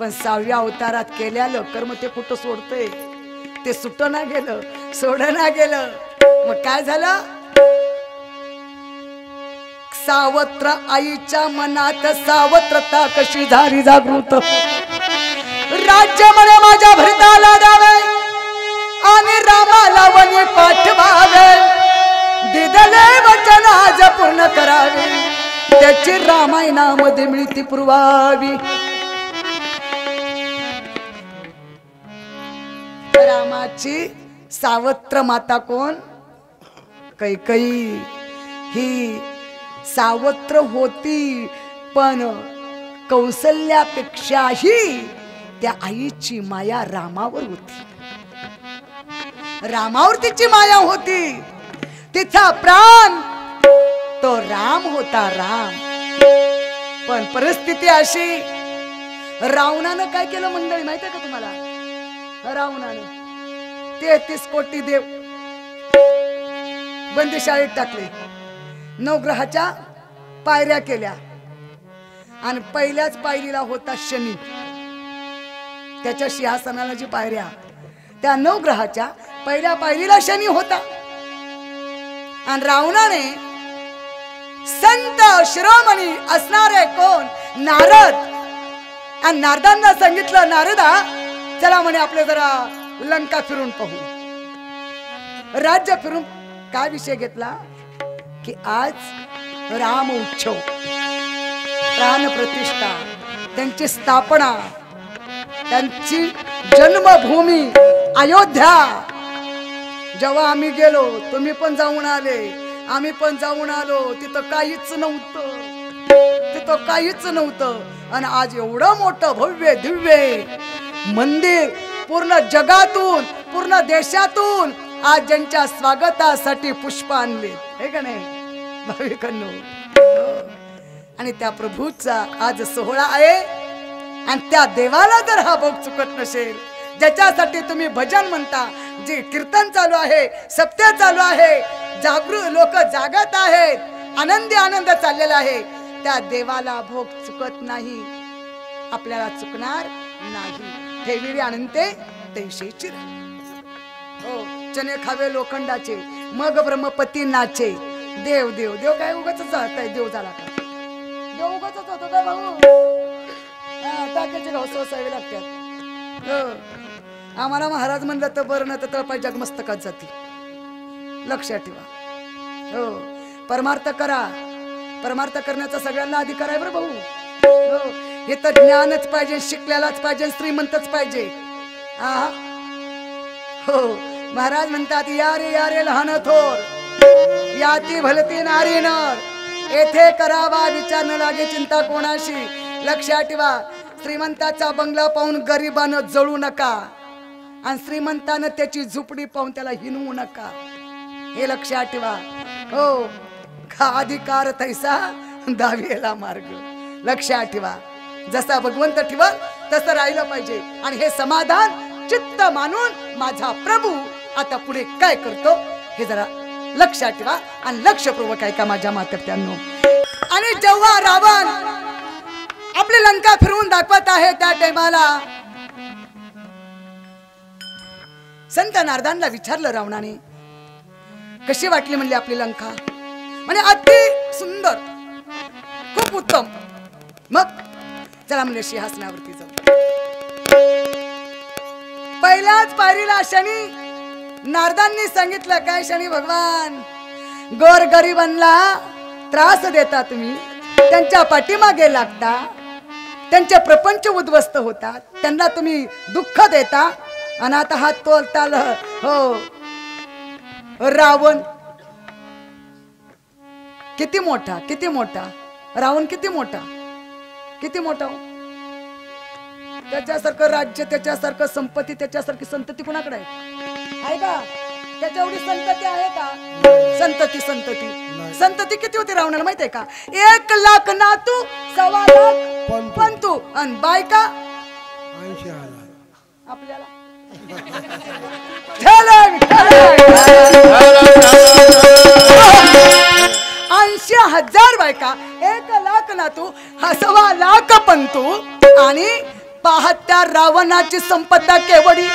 पण 6व्या अवतारात केलेलं कर्म ते कुठं सोडते? ते सुटना गेलं, सोडना गेलं. मग काय झालं? सावत्र आईच्या मनात सावत्रता कशी झाली जागृत. राज्य म्हणे माझ्या भरताला द्यावे आणि रामाला वनी पाठवावे. दिदले वचन आज पूर्ण करावे, त्याची रामायणामध्ये मिळती पुरवावी. रामाची सावत्र माता कोण? कैकेयी. ही सावत्र होती, पण कौसल्यापेक्षाही त्या आईची माया रामावर होती. रामावर तिची माया होती. तिचा प्राण तो राम होता, राम. पण परिस्थिती अशी, रावणानं काय केलं मंडळी माहिती आहे का तुम्हाला? रावणानं 33 कोटी देव बंदीशाळेत टाकले, नवग्रहाच्या पायऱ्या केल्या आणि पहिल्याच पायरीला होता शनी. त्याच्या सिंहासनाला जी पायऱ्या, त्या नवग्रहाच्या पहिल्या पायरीला शनी होता. आणि रावणाने संत शिरोमणी असणारे कोण, नारद, आणि नारदांना सांगितलं, नारदा चला म्हणे आपले जरा लंका फिरून पाहू, राज्य फिरून. काय विषय घेतला की आज राम उत्सव, प्राण प्रतिष्ठा, त्यांची स्थापना, त्यांची जन्मभूमी अयोध्या. जेव्हा आम्ही गेलो, तुम्ही पण जाऊन आले, आम्ही पण जाऊन आलो, तिथं काहीच नव्हतं, तिथं काहीच नव्हतं. आणि आज एवढं मोठं भव्य दिव्य मंदिर पूर्ण जगातून, पूर्ण देशातून आज ज्यांच्या स्वागतासाठी पुष्प आणले, हे का नाही भाविकांनो. आणि त्या प्रभूचा आज सोहळा आहे. आणि त्या देवाला जर हा भोग चुकत नसेल, ज्याच्यासाठी तुम्ही भजन म्हणता, जे कीर्तन चालू आहे, सप्त्या चालू आहे, जागृत लोक जागत आहेत, आनंदी आनंद चाललेला आहे, त्या देवाला भोग चुकत नाही, आपल्याला चुकणार नाही. ठेविरी अनंते तैसेची. हो, चने खावे लोखंडाचे, मग ब्रह्मपती नाचे. देव देव देव काय उगाच जात आहे, देव झाला का? देव उगाच होतो काय भाऊ? टाक्याचे घाव सोसावे लागतात. आम्हाला महाराज म्हणलं तर बरं, नाही तर तळपाय जगमस्तकात जाते. लक्षात ठेवा. हो, परमार्थ करा. परमार्थ करण्याचा सगळ्यांना अधिकार आहे बरं भाऊ. हो, हे तर ज्ञानच पाहिजे, शिकलेलाच पाहिजे, श्रीमंतच पाहिजे. हो, महाराज म्हणतात, या रे लहान थोर, याती भलती नारी नर, येथे करावा विचार न लागे चिंता कोणाशी. लक्षात ठेवा, श्रीमंताचा बंगला पाहून गरिबानं जळू नका, आणि श्रीमंतानं त्याची झुपडी पाहून त्याला हिनवू नका, हे लक्षात ठेवा. हो, का अधिकार तैसा दावेला मार्ग. लक्षात ठेवा, जसा भगवंत ठेवा तसं राहिलं पाहिजे. आणि हे समाधान चित्त मानून माझा प्रभू आता पुढे काय करतो हे जरा लक्षात ठेवा. आणि लक्षपूर्वक ऐका माझ्या मातृत्यांनो. आणि जेव्हा रावण आपली लंका फिरवून दाखवत आहे, त्या टाइमाला संत नारदांना विचारलं रावणाने, कशी वाटली म्हणली आपली लंका? म्हणजे अति सुंदर, खूप उत्तम. मग चला म्हणले सिंहासनावरती जाऊ. पहिल्याच पायरीला शनी नारदांनी सांगितलं, काय शनी भगवान, गोर गरिबांना त्रास देता तुम्ही, त्यांच्या पाठीमागे लागता, त्यांचे प्रपंच उद्ध्वस्त होतात, त्यांना तुम्ही दुःख देता. आणि आता हात तोलताल. हो, रावण किती मोठा, किती मोठा रावण, किती मोठा, किती मोठा. त्याच्यासारखं राज्य, त्याच्यासारखं संपत्ती, त्याच्यासारखी संतती कुणाकडे आहे का? त्याच्या एवढी संतती आहे का? संतती किती होती रावणाला माहिती आहे का? 1 लाख नातू, 1.25 लाख पंतू, आणि बायका 80,000. आपल्याला 80,000 बायका, 1 लाख नातू, 1.25 लाख पंतू, आणि पाहत्या रावणाची संपदा केवढी,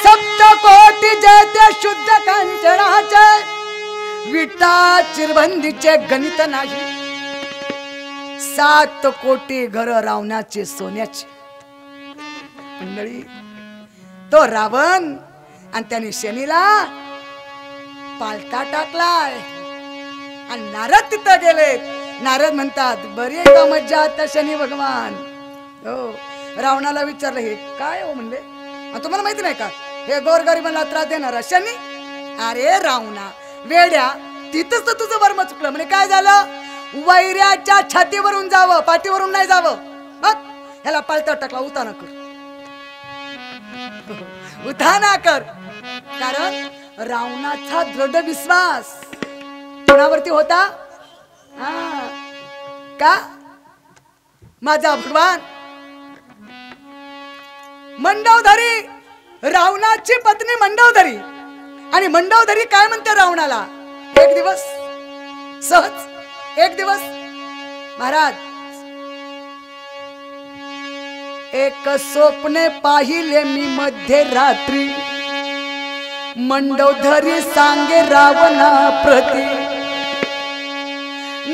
7 कोटी जयते शुद्ध कांचनाचे, विटा चिरबंदीचे गणित नाही. 7 कोटी घर रावणाचे सोन्याचे. मंडळी, तो रावण आणि त्याने शनीला पालथा टाकलाय. आणि नारद तिथं गेले. नारद म्हणतात, बरी आहे का मज्जा आता शनी भगवान? हो, रावणाला विचारलं, हे काय हो म्हणले? तुम्हाला माहिती नाही का हे गोरगरिबांना त्रास देणारा शनी? अरे रावणा वेड्या, तिथंच तर तुझं वर्म चुकलं. म्हणजे काय झालं? वैऱ्याच्या छातीवरून जावं, पाठीवरून नाही जावं. मग ह्याला पालथा टाकला, उताना कर, उताना कर. कारण रावणाचा दृढ विश्वास कोणावरती होता? का माझा भगवान मंडोदरी, रावणाची पत्नी मंडोदरी, आणि मंडवधरी काय म्हणते रावणाला, एक दिवस सहज, एक दिवस महाराज, एक स्वप्ने पाहिले मी मध्यरात्री, मंडवधरी सांगे रावणा प्रती,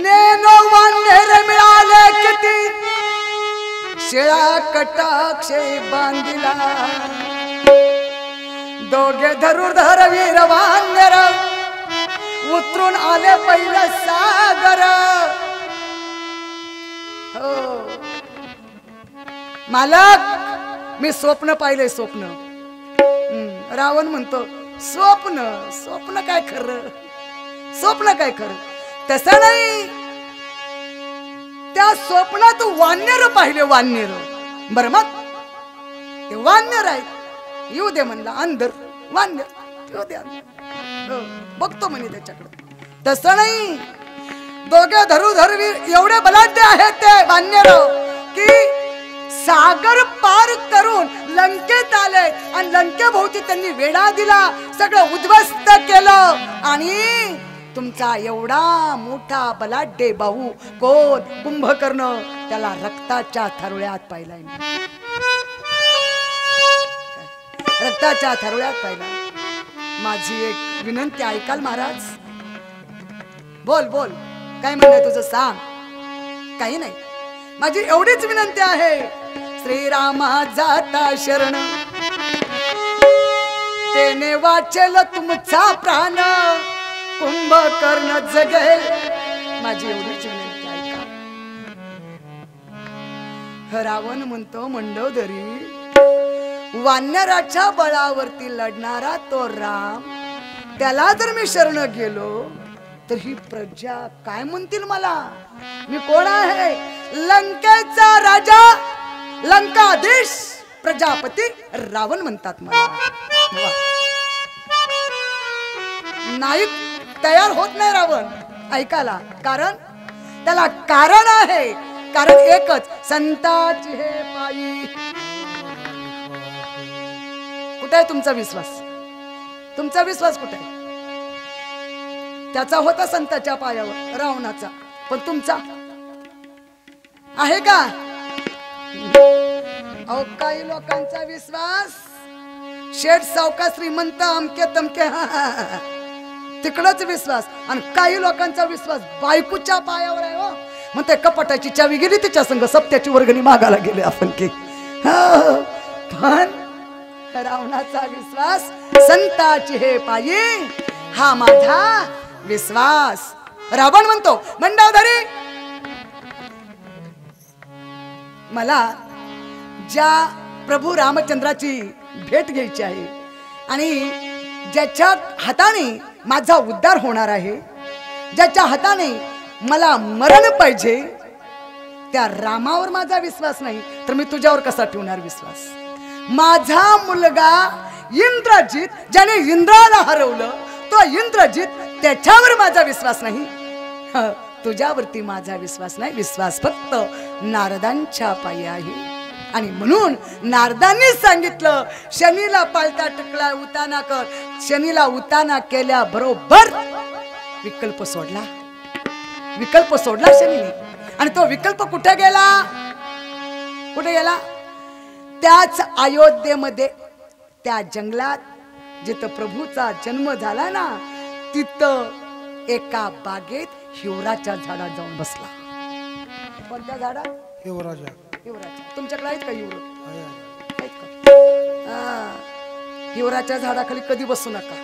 नेनो वानेर मिळाले किती, शिळा कटाक्षे बांधिला, दोघे धरुधर वीर वानेर, उतरून आले पहिलं सागर. हो मालक, मी स्वप्न पाहिले, स्वप्न. रावण म्हणतो स्वप्न, स्वप्न काय खरं, स्वप्न काय खरं. तसं नाही, त्या स्वप्नात वानर पाहिले, वानर. बर मग ते वानर आहेत, येऊ दे म्हणला अंधर, वानर येऊ दे, बघतो म्हणे त्याच्याकडे. तसं नाही, दोघे धरुधरवीर एवढे बलाढ्य आहेत ते वानर की सागर पार करून लंकेत आले आणि लंकेभोवती त्यांनी वेढा दिला, सगळं उद्ध्वस्त केलं. आणि तुमचा एवढा मोठा बलाढ्य भाऊ कोण, कुंभकर्ण, त्याला रक्ताच्या थरोळ्यात पाहिलाय, रक्ताच्या थरोळ्यात पाहिला. माझी एक विनंती ऐकाल महाराज? बोल बोल, काय म्हणणं तुझं सांग. काही नाही, माझी एवढीच विनंती आहे. श्रीरामा जाता शरण, तेने वाचेल तुमचा प्राण, कुंभकर्ण जगेल. माझी एवढीच विनंती ऐका. रावण म्हणतो मंडोदरी, वानराच्या बळावरती लढणारा तो राम, त्याला जर मी शरण गेलो तर ही प्रजा काय म्हणतील मला, मी कोण आहे? लंकेचा राजा, लंकाधीश, प्रजापती रावण म्हणतात मला. नाही तयार होत नाही रावण ऐकायला, कारण त्याला कारण आहे. कारण एकच, संताची हे पायी. कुठे आहे तुमचा विश्वास? तुमचा विश्वास कुठे आहे? त्याचा होता संताच्या पायावर रावणाचा, पण तुमचा आहे का? अहो काही लोकांचा विश्वास शेठ सावका श्रीमंत अमके तमके तिकडच विश्वास, आणि काही लोकांचा विश्वास बायकोच्या पायावर आहे. हो म्हणते कपटाची चावी गेली तिच्या संग, सप्त्याची वर्गणी मागायला गेले आपण की. पण रावणाचा विश्वास संताची हे पायी, हा माझा विश्वास. रावण म्हणतो मंडोदरी, मला ज्या प्रभू रामचंद्राची भेट घ्यायची आहे आणि ज्याच्या हाताने माझा उद्धार होणार आहे, ज्याच्या हाताने मला मरण पाहिजे, त्या रामावर माझा विश्वास नाही तर मी तुझ्यावर कसा ठेवणार विश्वास? माझा मुलगा इंद्रजित, ज्याने इंद्राला हरवलं, तो इंद्रजित, त्याच्यावर माझा विश्वास नाही. तुझ्यावरती माझा विश्वास नाही. विश्वास फक्त नारदांच्या पायी आहे. आणि म्हणून नारदांनी सांगितलं, शनीला पालता टकला उताना कर. शनीला उताना केल्या बरोबर विकल्प सोडला, विकल्प सोडला शनीने. आणि तो विकल्प कुठे गेला? कुठे गेला? त्याच अयोध्येमध्ये, त्या जंगलात जिथं प्रभूचा जन्म झाला ना, तिथं एका बागेत हिवराच्या झाडात जाऊन बसला. कोणत्या झाडात? हिवराच्या. हिवराच्या. तुमच्याकडे आहेत का हिवर? आहेत का? हिवराच्या झाडाखाली कधी बसू नका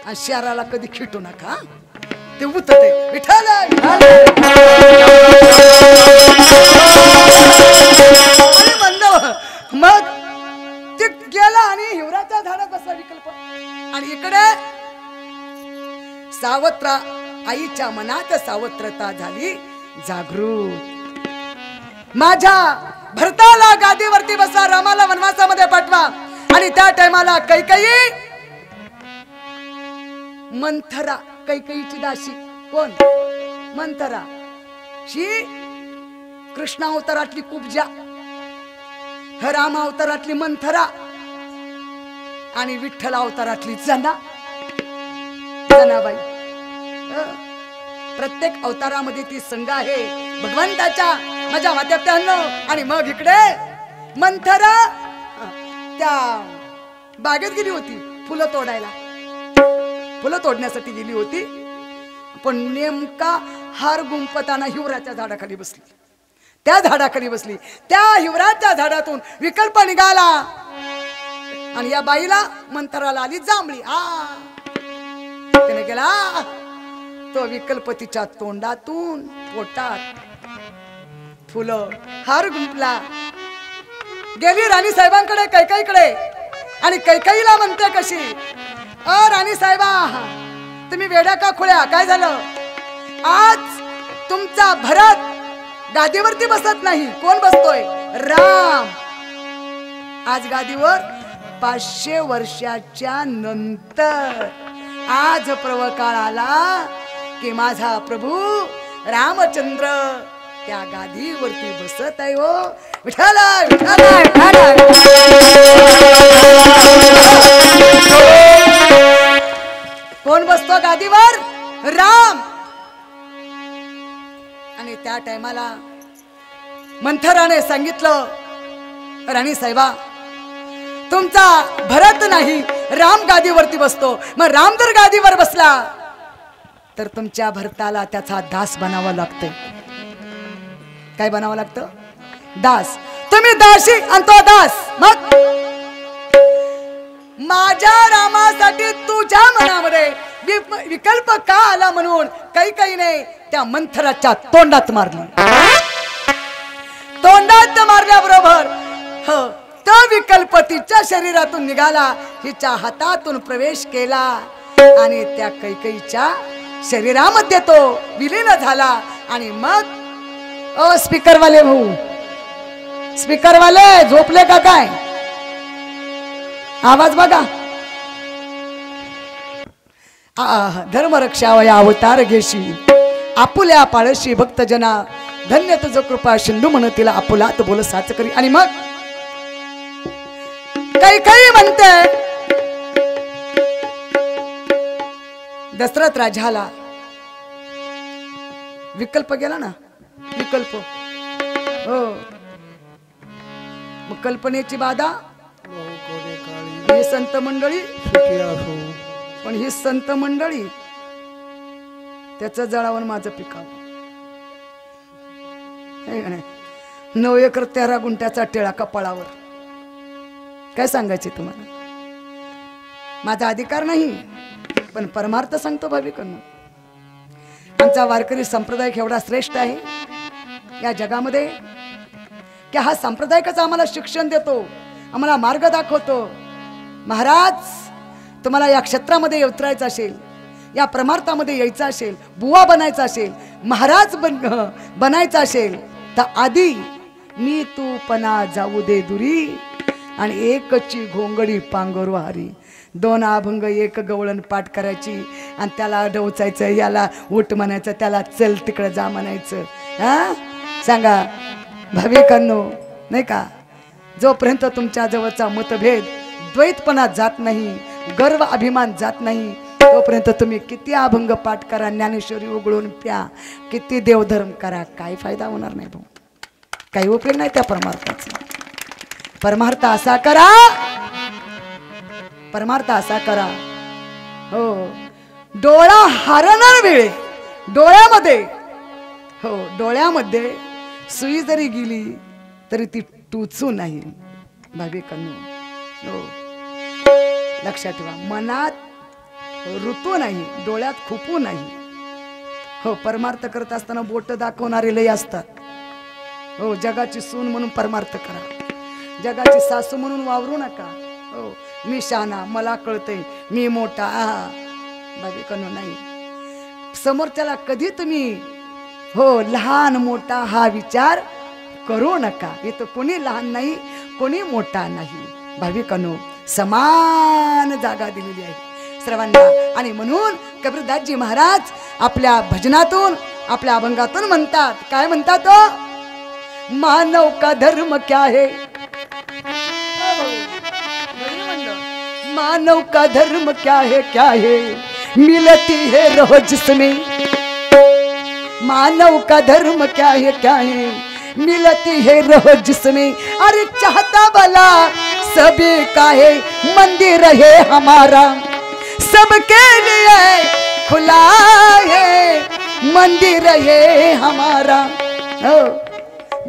आणि शहराला कधी खिटू नका. ते उतरते. विठ्ठल मग ते गेला आणि हिवराच्या झाडात बसला विकल्प. आणि इकडे सावत्रा, आईच्या मनात सावत्रता झाली जागृत. माझ्या भरताला गादीवरती बसा, रामाला वनवासामध्ये पाठवा. आणि त्या टायमाला कैकेयी, मंथरा, कैकेयीची दासी कोण? मंथरा. शी कृष्ण अवतारातली कुब्जा, राम अवतारातली मंथरा. आणि विठ्ठल अवतारातली जनाबाई. प्रत्येक अवतारामध्ये ती संग आहे भगवंताच्या, माझ्या मातेप्त्यांनो. आणि मग इकडे मंथरा त्या बागेत गेली होती फुलं तोडायला, फुलं तोडण्यासाठी गेली होती. पण नेमका हार गुंफताना हिवराच्या झाडाखाली बसली. त्या झाडाखाली बसली, त्या हिवराच्या झाडातून विकल्प निघाला आणि या बाईला मंथराला आली जांभळी. त्याने गेला तो विकल्प तिच्या तोंडातून पोटात फुलं हार गुंफला. गेली राणी साहेबांकडे कैकईकडे आणि कैकईला म्हणते कशी, राणी साहेबा तुम्ही वेड्या का खुळ्या, काय झालं? आज तुमचा भरत गादीवरती बसत नाही, कोण बसतोय? राम. आज गादीवर 500 वर्षाच्या नंतर आज प्रवकाळ आला की माझा प्रभू रामचंद्र त्या गादीवरती बसत आहे. हो विठ्ठल विठ्ठल. कोण बसतो गादीवर? राम. आणि त्या टायमाला मंथराने सांगितलं, राणी साहेबा तुमचा भरत नाही, राम गादीवरती बसतो. मग राम जर गादीवर बसला तर तुमच्या भरताला त्याचा दास बनावं लागतं. काय बनावं लागतं? दास. तुम्ही दासी आणि तो दास. मग माझ्या रामासाठी तुझ्या मनामध्ये विकल्प का आला म्हणून कैकईने त्या मंथराच्या तोंडात मारली. तोंडात मारल्याबरोबर तो विकल्प तिच्या शरीरातून निघाला, हिच्या हातातून प्रवेश केला आणि त्या कैकईच्या शरीरामध्ये तो विलीन झाला. आणि मग स्पीकरवाले भाऊ, स्पीकरवाले झोपले का काय? आवाज बघा. धर्मरक्षावया अवतार घेशी, आपुल्या पाळशी भक्तजना, धन्य तुझ कृपा सिंधू म्हणतीला आपुलात बोल साच करी. आणि मग कैकई म्हणते, दशरथ राजाला विकल्प गेला ना, विकल्प. हो, मग कल्पनेची बाधा. ही संत मंडळी, पण ही संत मंडळी त्याचं जळावून माझं पिकावं. 9 एकर 13 गुंठ्याचा टेळा कपाळावर. काय सांगायचे तुम्हाला? माझा अधिकार नाही, पण परमार्थ सांगतो भाविकांनो. आमचा वारकरी संप्रदाय एवढा श्रेष्ठ आहे या जगामध्ये की हा संप्रदायच आम्हाला शिक्षण देतो, आम्हाला मार्ग दाखवतो. महाराज तुम्हाला या क्षेत्रामध्ये उतरायचं असेल, या परमार्थामध्ये यायचं असेल, बुवा बनायचा असेल, महाराज बनायचं असेल तर आधी मी तू पणा जाऊ दे दुरी आणि एकची घोंगडी पांघरू हारी. 2 अभंग 1 गवळण पाठ करायची आणि त्याला डवचायचं, याला उठ म्हणायचं, त्याला चल तिकडे जा म्हणायचं. सांगा भाविकांनो, नाही का? जोपर्यंत तुमच्या जवळचा मतभेद द्वैतपणा जात नाही, गर्व अभिमान जात नाही, तोपर्यंत तुम्ही किती अभंग पाठ करा, ज्ञानेश्वरी उघडून प्या, किती देवधर्म करा, काही फायदा होणार नाही भाऊ. काही उपयोग नाही त्या परमार्थाचा. परमार्थ असा करा, परमार्थ असा करा. हो, डोळा हरणार वेळे डोळ्यामध्ये, हो डोळ्यामध्ये सुई जरी गेली तरी ती टुचू नाही भाविकांनो. हो, लक्षात ठेवा. मनात ऋतू नाही, डोळ्यात खुपू नाही. हो, परमार्थ करत असताना बोट दाखवणारे लय असतात. हो, जगाची सून म्हणून परमार्थ करा, जगाची सासू म्हणून वावरू नका. हो, मी शहाणा, मला कळतंय, मी मोठा, भाविकांनो नाही. समोरच्याला कधी तुम्ही हो लहान मोठा हा विचार करू नका. इथं कोणी लहान नाही, कोणी मोठा नाही. भाविकांनो, समान जागा दिलेली आहे सर्वांना. आणि म्हणून कबीरदासजी महाराज आपल्या भजनातून, आपल्या अभंगातून म्हणतात, काय म्हणतात? मानव का धर्म क्या है? मानव का धर्म क्या है मिलती है रोज जिसमें। मानव का धर्म क्या है मिलती है रोज जिसमें। अरे चाहता भला सभी का है मंदिर है हमारा, सबके लिए खुला है मंदिर है हमारा।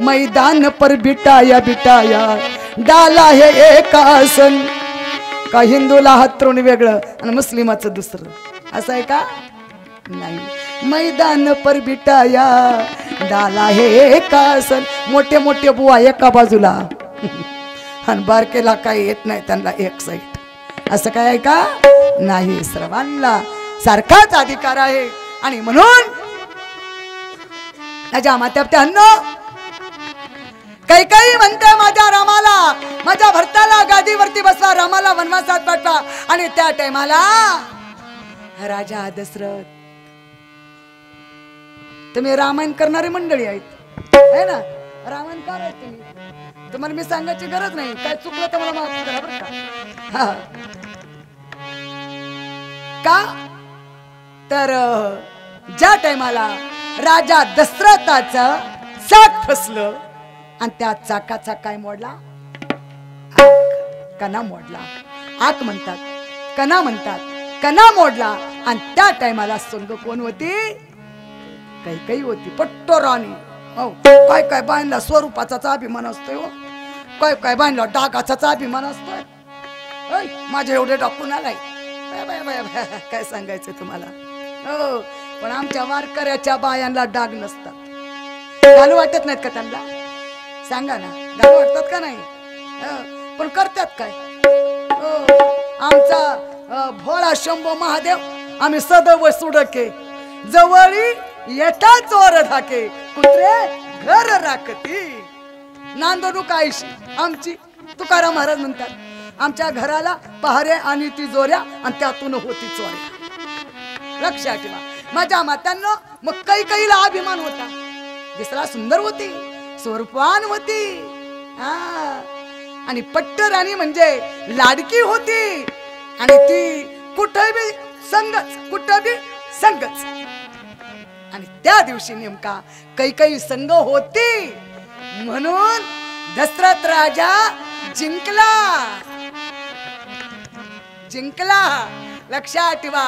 मैदान पर बिठाया डाला है एक आसन। का हिंदूला हातरून वेगळं आणि मुस्लिमाचं दुसरं असं आहे का? नाही। मैदान पर बिठाया डाला है एक आसन। मोठे मोठे बुवा एका बाजूला आणि बारकेला काही येत नाही त्यांना एक साईड, असं काय आहे का? नाही। सर्वांना सारखाच अधिकार आहे आणि म्हणून माझ्या मात्याप्त्यांनो काही म्हणते माझ्या रामाला, माझ्या भरताला गादीवरती बसवा, रामाला वनवासात पाठवा। आणि त्या टाइमाला राजा दशरथ, तुम्ही रामायण करणारी मंडळी आहेत है ना, रामायण का आहेत तुम्ही, तुम्हाला मी सांगायची गरज नाही, काय चुकलं तर मला माफ करा बरं का। का तर ज्या टाइमाला राजा दशरथाचं चाक फसलं आणि त्या चाकाचा काय मोडला? कणा मोडला। आक म्हणतात, कणा म्हणतात, कणा मोडला। आणि त्या टाइमाला संग कोण होती? काही होती, पट्टो राणी। हो, काय बांधला स्वरूपाचा अभिमान असतोय, हो काय बांधला डागाचा अभिमान असतोय। माझ्या एवढे डाकून आलाय, काय सांगायचं तुम्हाला। हो, पण आमच्या वारकऱ्याच्या बायांना डाग नसतात, घालू वाटत नाहीत का त्यांना? सांगा ना, घालू वाटतात का नाही? पण करतात काय? आमचा भोळा शंभो महादेव, आम्ही सदैव सुडके, जवळी येता चोर धाके, कुत्रे घर राखती। नांदणू कायशी आमची, तुकाराम महाराज म्हणतात, आमच्या घराला पहारे आणि तिजोऱ्या आणि त्यातून होती चोऱ्या। लक्षात ठेवा माझ्या मातांनो। मग कैकेयीला अभिमान होता, दिसला सुंदर होती, स्वरूपवान होती, आणि पट्ट राणी म्हणजे लाडकी होती, आणि ती कुठे बी संगच। आणि त्या दिवशी नेमका कैकेयी संग होती, म्हणून दशरथ राजा जिंकला। लक्षात ठेवा।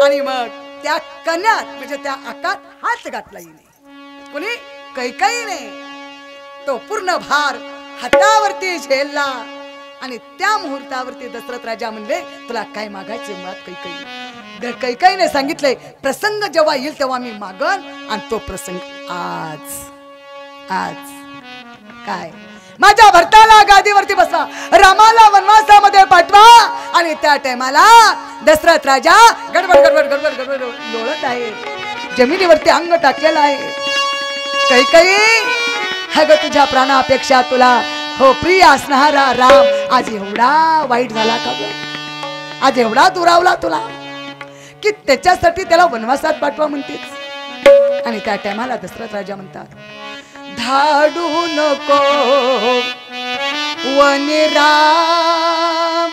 आणि मग त्या कन्यात म्हणजे त्या आकात हात घातलाही नाही कोणी, कैकेयीने। तो पूर्ण भार हातावरती झेलला आणि त्या मुहूर्तावरती दशरथ राजा म्हणले, तुला काय मागायचे माग कैकेयी। कैकेयीने सांगितले, प्रसंग जेव्हा येईल तेव्हा मी मागन, आणि तो प्रसंग आज काय, माझ्या भरताला गादीवरती बसवा, रामाला वनवासामध्ये पाठवा। आणि त्या टाइमाला दशरथ राजा गडबड लोळत आहे, जमिनीवरती अंग टाकलेला आहे। कैकेयी, अगं तुझ्या प्राणापेक्षा तुला हो प्रिय असणारा राम आज एवढा वाईट झाला का ग? आज एवढा दुरावला तुला की त्याच्यासाठी त्याला वनवासात पाठवा म्हणतेस। आणि त्या टाइमाला दशरथ राजा म्हणतात, धाडू नको वनी राम,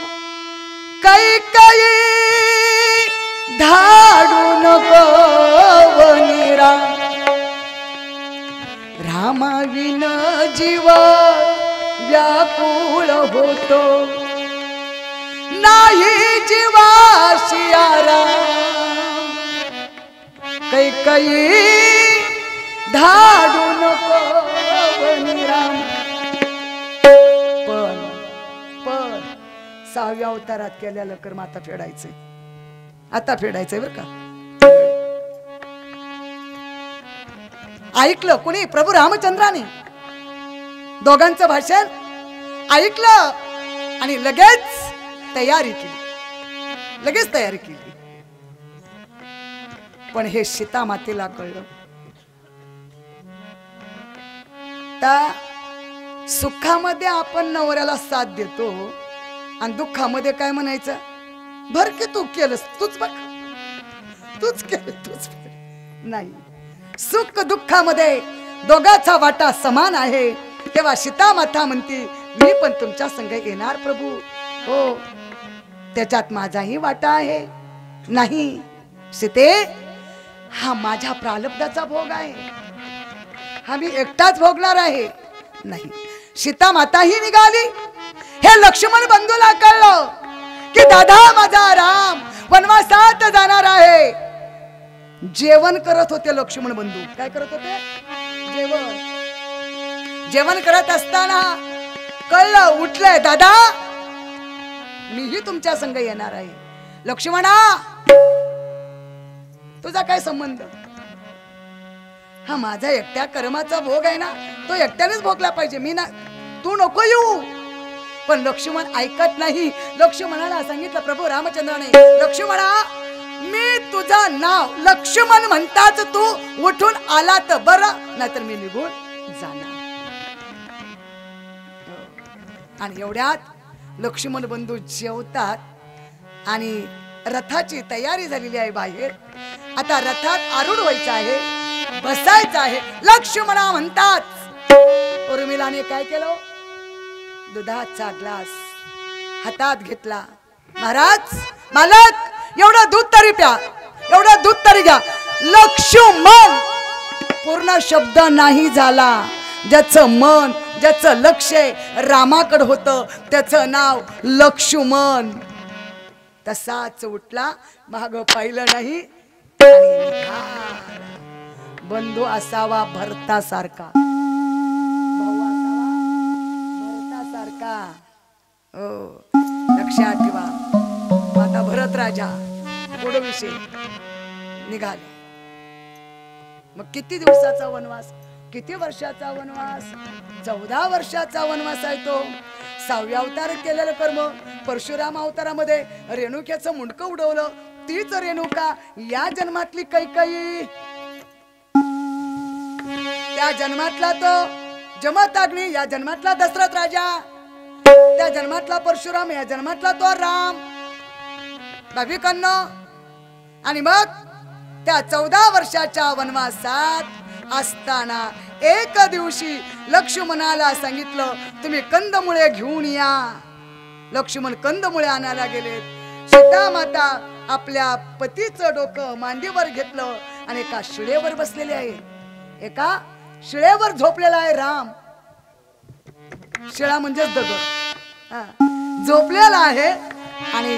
कैकेयी धाडू नको वनी राम। रामाविन जीव व्याकुळ होतो, नाही जीवाशी आराम। कैकेयी धाडू नको वनी राम। पण 6व्या अवतारात केलेलं कर्म आता फेडायचंय, आता फेडायचंय बरं का। ऐकलं कोणी? प्रभू रामचंद्राने दोघांचं भाषण ऐकलं आणि लगेच तयारी केली। पण हे सीता मातेला कळलं। त्या सुखामध्ये आपण नवऱ्याला साथ देतो आणि दुःखामध्ये काय म्हणायचं, भर की तू केलंस, तूच बघ, तूच केलं, तूच नाही। सुख दुःखामध्ये दोघाचा वाटा समान आहे। तेव्हा सीता माता म्हणती, मी पण तुमच्या संग येणार प्रभू। हो, त्याच्यात माझाही वाटा आहे? नाही सीते, हा माझ्या प्रारब्धाचा भोग आहे, हा मी एकटाच भोगणार आहे. नाही, सीता माता ही निघाली. हे लक्ष्मण बंधूला कळलं की दादा माझा राम वनवासात जाणार आहे. जेवण करत होते लक्ष्मण बंधू. काय करत होते? जेवण करत असताना कळलं, उठलंय, दादा मीही तुमच्या संग येणार आहे. लक्ष्मणा, तुझा काय संबंध? हा माझा एकट्या कर्माचा भोग आहे ना, तो एकट्यानेच भोगला पाहिजे, मी ना, तू नको येऊ. पण लक्ष्मण ऐकत नाही. लक्ष्मणाला सांगितलं प्रभू रामचंद्राने, लक्ष्मणा मी तुझं नाव लक्ष्मण म्हणताच तू उठून आला तर बरं, नाहीतर मी निघून जाणार. आणि एवढ्यात लक्ष्मण बंधू जेवतात आणि रथाची तयारी झालेली आहे बाहेर. आता रथात आरूढ व्हायचं आहे, बसायचं आहे. लक्ष्मणा म्हणतात. उर्मिलाने काय केलं? दुधाचा ग्लास हातात घेतला. महाराज, मालक, एवढं दूध तरी प्या, एवढं दूध तरी घ्या. लक्ष्मण पूर्ण शब्द नाही झाला. ज्याचं मन, ज्याचं लक्ष रामाकडे होतं, त्याचं नाव लक्ष्मण. तसाच उठला, माग पाहिलं नाही आणि निघाला. बंधू असावा भरतासारखा, भाऊ असावा भरतासारखा. हो, लक्षात ठेवा. आता भरत राजा पुढे विषय निघाले. मग किती दिवसाचा वनवास, किती वर्षाचा वनवास? 14 वर्षाचा वनवास आहे तो. 6व्या अवतार केलेलं कर्म. परशुराम अवतारामध्ये रेणुक्याचं मुंडकं उडवलं. तीच रेणुका या जन्मातली कैकेयी, त्या जन्मातला तो जमदग्नी, या जन्मातला दशरथ राजा, त्या जन्मातला परशुराम, या जन्मातला तो राम. भाविकांनो, आणि मग त्या 14 वर्षाच्या वनवासात असताना एक दिवशी लक्ष्मणाला सांगितलं, तुम्ही कंदमुळे घेऊन या. लक्ष्मण कंदमुळे आणायला गेलेत. सीता माता आपल्या पतीचं डोकं मांडीवर घेतलं आणि एका शिळेवर बसलेले आहे. एका शिळेवर झोपलेला आहे राम. शिळा म्हणजेच दगड. झोपलेला आहे आणि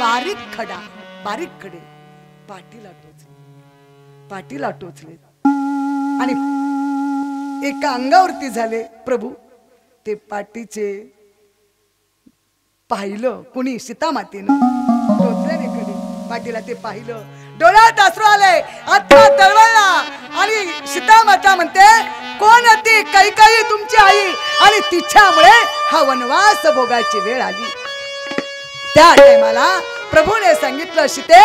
बारीक खडा, बारीक खडे पाठीला टोचले आणि एका अंगावरती झाले. प्रभू ते पाठीचे पाहिलं कुणी? सीता मातेनं टोचलेले खडे पाठीला ते पाहिलं. डोळ्यात अश्रू आले, आत्मा तळवळला आणि सीता माता म्हणते, कोण ती? कैकेयी तुमची आई, आणि तिच्यामुळे हा वनवास भोगायची वेळ आली. त्या टायमाला प्रभूने सांगितलं, सीते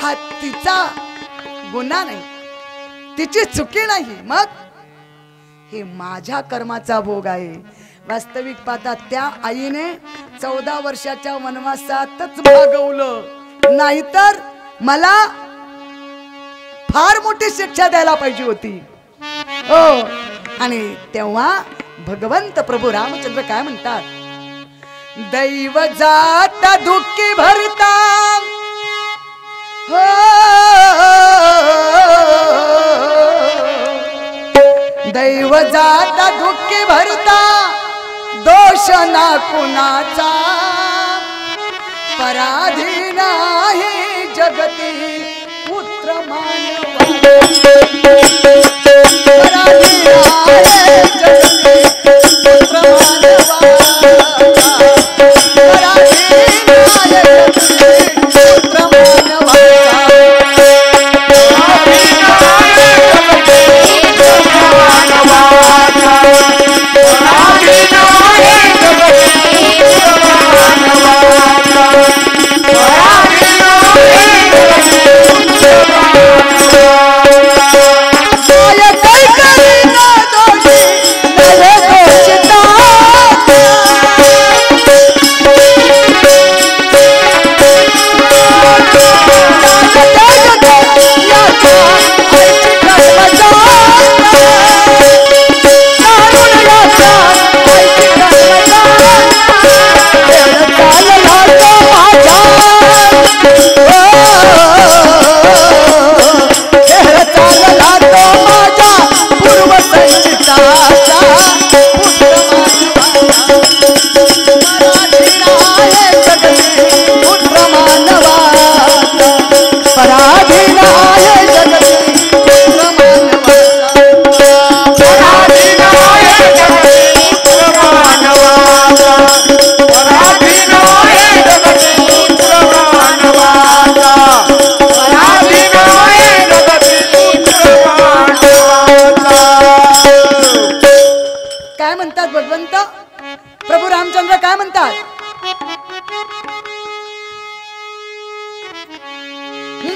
हा तिचा गुन्हा नाही, तिची चुकी नाही, मग हे माझ्या कर्माचा भोग आहे. वास्तविक पाहता त्या आईने 14 वर्षाच्या वनवासातच भागवलं, नाहीतर मला फार मोठी शिक्षा द्यायला पाहिजे होती. हो, आणि तेव्हा भगवंत प्रभू रामचंद्र काय म्हणतात? दैव जात दुःखी भरता, हो दैव जात दुःखी भरता, दोष ना कुणाचा, पराधीन आहे जगती पुत्र मानवा, पराधीन आहे जगती पुत्र मानवा, पराधीन आहे जगती पुत्र मानवा.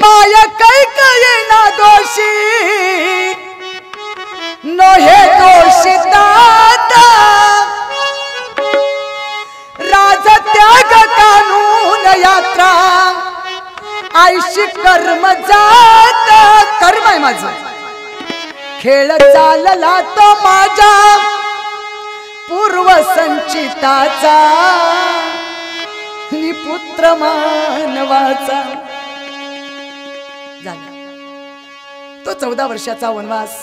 माया कैकई ना दोषी नो हे दोषी दाता राज त्याग कानून यात्रा आयशी कर्म जात कर्म आहे माझं खेळ चालला तो माझ्या पूर्व संचिताचा पुत्र मानवाचा झाला तो 14 वर्षाचा वनवास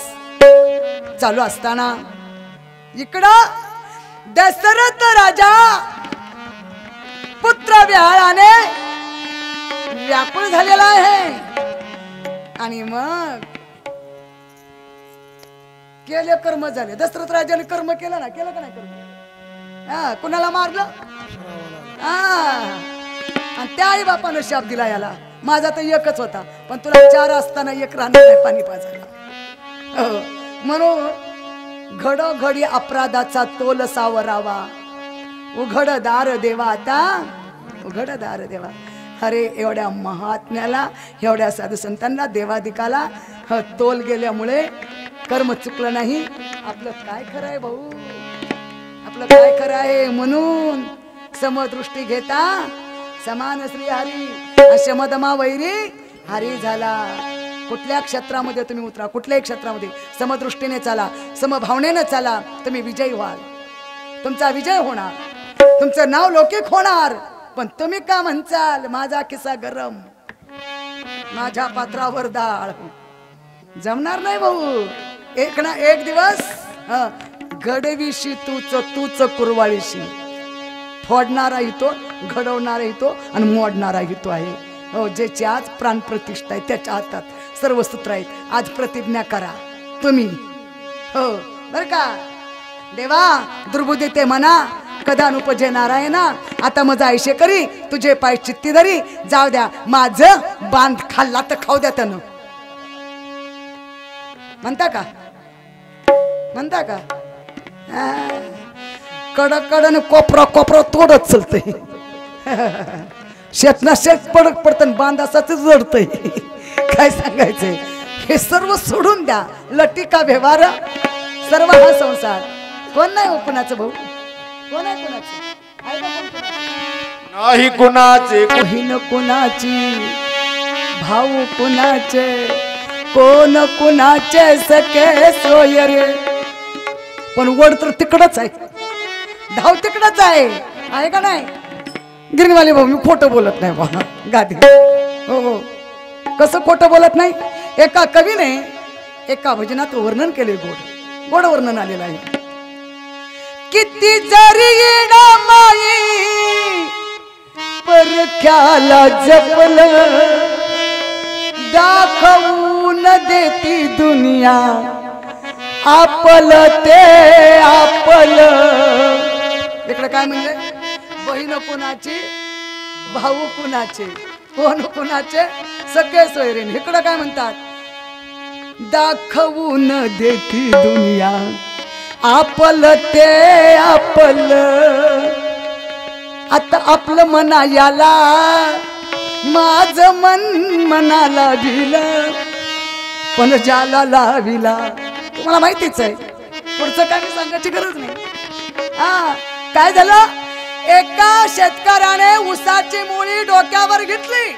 चालू असताना इकडं दशरथ राजा पुत्र विहाळाने व्याकुळ झालेला आहे आणि मग केले कर्म झाले दशरथ राजाने कर्म केलं ना केलं का नाही कर्म कुणाला मारलं आणि त्या आई बापानं शाप दिला याला माझा तर एकच होता पण तुला 4 असताना एक राहणार नाही पाणी पाजायला म्हणून घडोघडी अपराधाचा तोल सावरावा उघड दार देवा आता उघड दार देवा अरे एवढ्या महात्म्याला एवढ्या साधू संतांना देवादिकाला तोल गेल्यामुळे कर्म चुकलं नाही आपलं काय खरं आहे भाऊ आपलं काय खरं आहे म्हणून समदृष्टी घेता समान श्री हरी शमदमा वैरी हरी झाला कुठल्या क्षेत्रामध्ये तुम्ही उतरा कुठल्याही क्षेत्रामध्ये समदृष्टीने चाला समभावनेने चाला तुम्ही विजयी व्हाल तुमचा विजय होणार तुमचं नाव लौकिक होणार पण तुम्ही का म्हणचाल माझा किस्सा गरम माझ्या पात्रावर डाळ जमणार नाही भाऊ एक ना एक दिवस घडवीशी तूच कुरवाळीशी फोडणाराही तो घडवणाराही तो आणि मोडणाराही तो आहे हो ज्याची आज प्राण प्रतिष्ठा आहे त्याच्या हातात सर्व सूत्र आहेत आज प्रतिज्ञा करा तुम्ही हो बर का देवा दुर्बुद्धी ते म्हणा कदानुपजे नारायणा आता मजा आयशे करी तुझे पाय चित्ती धरी जाऊ द्या माझं बांध खाल्ला तर खाऊ द्या त्यानं म्हणता का कडकडन कोपरा तोडत चलतय शेतना शेत पडक पडतं बांध असाच जडतय काय सांगायचंय हे सर्व सोडून द्या लटिका व्यवहार सर्व हा संसार कोण नाही हो कुणाचं भाऊ कोण आहे कुणाचं नाही कुणाचे बहीण कुणाची भाऊ कुणाचे कोण कुणाचे सखे सोय रे पण वड तर तिकडच आहे धाव तिकडच आहे का नाही गिरणीवाले भाऊ मी खोटं बोलत नाही बा गादी हो कसं खोटं बोलत नाही एका कवीने एका भजनात वर्णन केले गोड वर्णन आलेलं आहे किती जरी येणा माई परख्याला जपलं दाखवून देती दुनिया आपल ते आपल इकडे काय म्हणले बहीण कुणाची भाऊ कुणाचे कोण कुणाचे सगळे सोयरीन इकडे काय म्हणतात दाखवून देती दुनिया आपल ते आपल आता आपलं मना याला माझं मन मनाला भिलं पण ज्याला लाविला तुम्हाला माहितीच आहे पुढचं काय मी सांगायची गरज नाही काय झालं एका शेतकऱ्याने ऊसाची मुळी डोक्यावर घेतली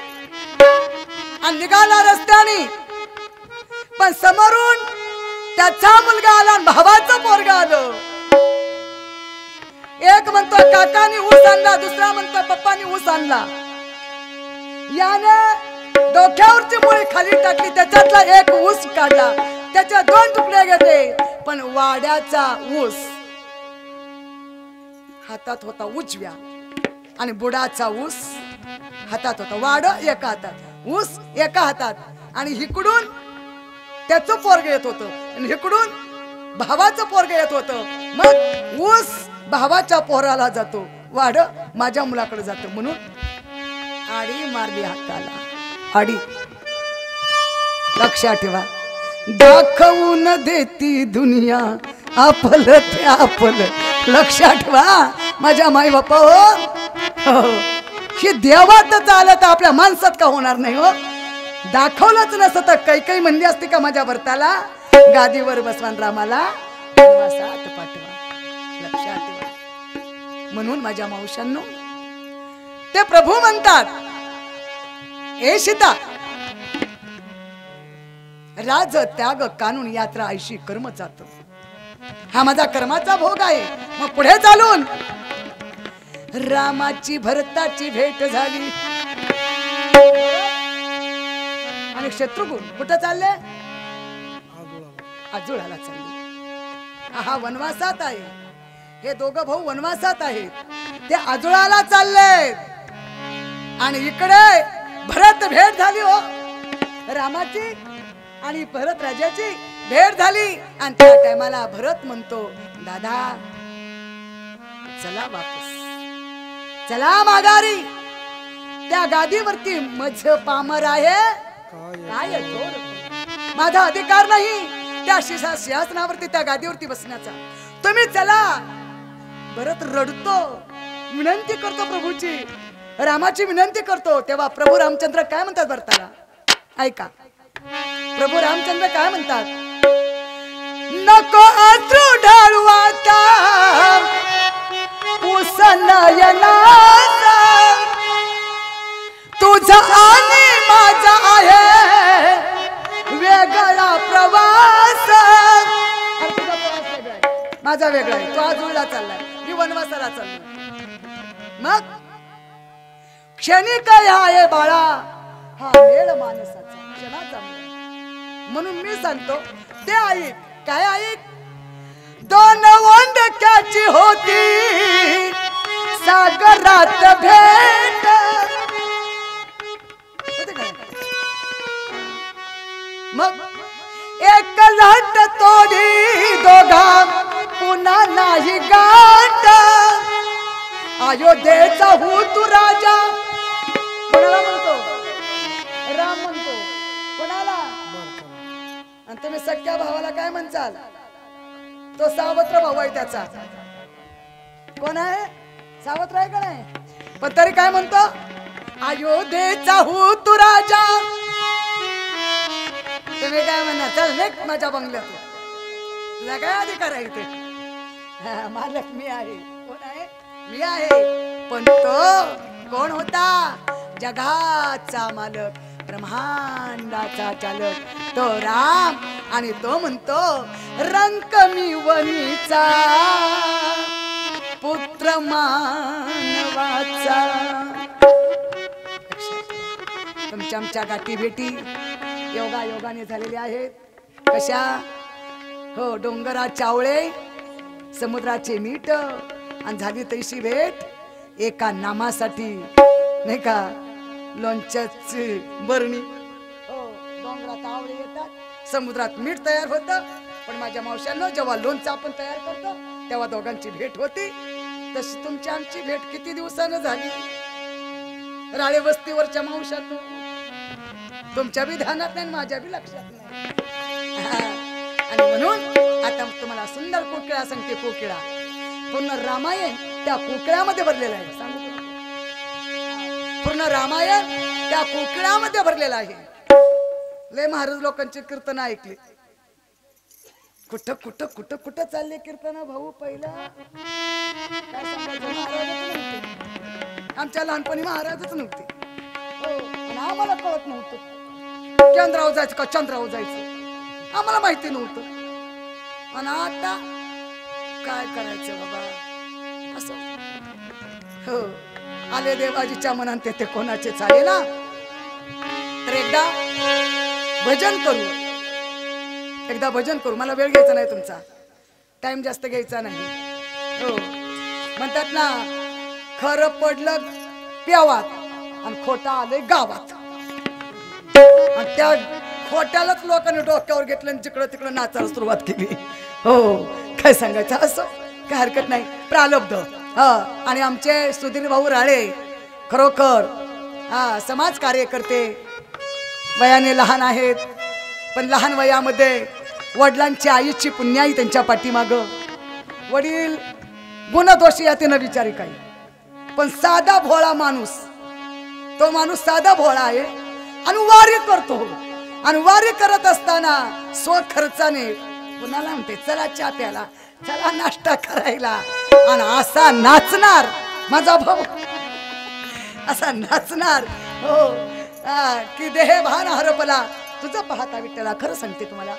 आणि निघाला रस्त्याने पण समोरून त्याचा मुलगा आला आणि भावाचं पोरगा आलं एक म्हणतो काकानी ऊस आणला दुसरा म्हणतो पप्पानी ऊस आणला याने डोक्यावरची मुळी खाली टाकली त्याच्यातला एक ऊस काढला त्याचे 2 तुकडे घेतले पण वाड्याचा ऊस हातात होता उजव्या आणि बुडाचा ऊस हातात होता वाड एका हातात ऊस एका हातात आणि इकडून त्याचं पोरग येत होतं आणि इकडून भावाचं पोरग येत होतं मग ऊस भावाच्या पोराला जातो वाड माझ्या मुलाकडे जातो म्हणून आडी मारली हाताला आडी लक्षात ठेवा दाखवून देती दुनिया आपल ते आपल लक्षात ठेवा माझ्या माई बापा हो ही देवात चालत आपल्या माणसात का होणार नाही हो दाखवलंच नसतं तर काही म्हणली असती का माझ्या भरताला गादीवर बसवान रामाला वनवासात पाठवा. लक्षात ठेवा. म्हणून माझ्या मावशांनो ते प्रभू म्हणतात, ए सीता, राज त्याग कानून यात्रा ऐशी कर्म जात. हा माझा कर्माचा भोग आहे. मग पुढे चालून रामाची भरताची भेट झाली आणि शत्रुघ्न कुठं चालले? आजुळाला चालले. हा वनवासात आहे. हे दोघं भाऊ वनवासात आहेत. ते आजुळाला चालले आणि इकडे भरत भेट झाली हो रामाची आणि भरत राजाची भेट झाली. आणि त्या टायमाला भरत म्हणतो, दादा चला वापस, चला माघारी. त्या गादीवरती मझ पामर आहे काय जोर. माझा अधिकार नाही त्या सिंहासनावरती त्या गादीवरती बसण्याचा. तुम्ही चला. भरत रडतो, विनंती करतो प्रभूची, रामाची विनंती करतो. तेव्हा प्रभू रामचंद्र काय म्हणतात भरताला? ऐका, प्रभू रामचंद्र काय म्हणतात? नको अश्रू ढाळू आता उसनयनाचा, तुझा आणि माझा आहे वेगळा प्रवास. माझा वेगळा आहे, तो आजुळला चाललाय, मी वनवासाला चाललोय. मग क्षणी काय आहे बाळा, हा वेळ माणसाचा क्षणाचा. म्हणून मी सांगतो ते ऐक. काय ऐक? दोन वंडक्याची होती सागरात भेट. मग एक लाट तोडी दोघा पुन्हा नाही गाठ. अयोध्येचा हो तू राजा. कोणाला म्हणतो? राम म्हणतो. कोणाला? आणि तुम्ही सख्या भावाला काय म्हणचाल? तो सावत्र भाऊ आहे त्याचा. कोण आहे? सावत्र आहे का नाही? पण तरी काय म्हणतो? अयोध्येचा हो तू राजा. तुम्ही काय म्हणणार? चल नेक माझ्या बंगल्यात. तुला काय अधिकार आहे इथे? मालक मी आहे. कोण आहे? मी आहे. पण तो कोण होता? जगाचा मालक, ब्रह्मांडाचा चालक, तो राम. आणि तो म्हणतो, रंक मी वनीचा पुत्र मानवाचा. तुमच्या आमच्या गाठी भेटी योगायोगाने झालेल्या आहेत. कशा? हो, डोंगरा चावळे समुद्राचे मीठ. आणि झाली तैशी भेट एका नामासाठी, नाही का? लोणच्याची बरणी. हो, डोंगरात आवळे येतात, समुद्रात मीठ तयार होतं. पण माझ्या मावशांनो, जेव्हा लोणचं आपण तयार करतो तेव्हा दोघांची भेट होती. तशी तुमची आमची भेट किती दिवसानं झाली? राळे वस्तीवरच्या मावशांनो, तुमच्या बी ध्यानात नाही, माझ्या बी लक्षात नाही. आणि म्हणून आता तुम्हाला सुंदर कोकिळा सांगते. कोकिळा पूर्ण रामायण त्या कोकिळामध्ये भरलेलं आहे. सांगू पूर्ण रामायण त्या कोकिळामध्ये भरलेलं आहे. लय महाराज लोकांची कीर्तन ऐकली. कुठं कुठं कुठं कुठं चालले कीर्तन भाऊ? पहिला काय सांगायचं, महाराजच नव्हते. आमच्या लहानपणी महाराजच नव्हते. हो, आणि आम्हाला कळत नव्हतं केंद्रावर जायचं का चंद्रावर जायचं, आम्हाला माहिती नव्हतं. आणि आता काय करायचं बाबा असं. हो, आले देवाजीच्या मनात ते कोणाचे चाले ना. तर एकदा भजन करू, एकदा भजन करू. मला वेळ घ्यायचा नाही तुमचा, टाइम जास्त घ्यायचा नाही. हो, म्हणतात ना, खरं पडलं प्यावात आणि खोटा आले गावात. आणि त्या खोट्यालाच लोकांनी डोक्यावर घेतलं आणि जिकडं तिकडं नाचायला सुरुवात केली. हो, काय सांगायचं, असं काय हरकत नाही, प्रारब्ध. आणि आमचे सुधीर भाऊ राळे खरोखर समाज कार्य करते. वयाने लहान आहेत, पण लहान वयामध्ये वडिलांची आईची पुण्याई त्यांच्या पाठीमाग. वडील गुणदोषी याते न विचारी काही, पण साधा भोळा माणूस. तो माणूस साधा भोळा आहे, अनुवार्य करतो. अनुवार्य करत असताना स्वखर्चाने कुणाला म्हणते चला चहा प्यायला, चला नाश्ता करायला, आणि असा नाचणार माझा भाऊ, असा नाचणार हो की देह भान हरपला तुझं पाहता विठ्ठला. खरं सांगते तुम्हाला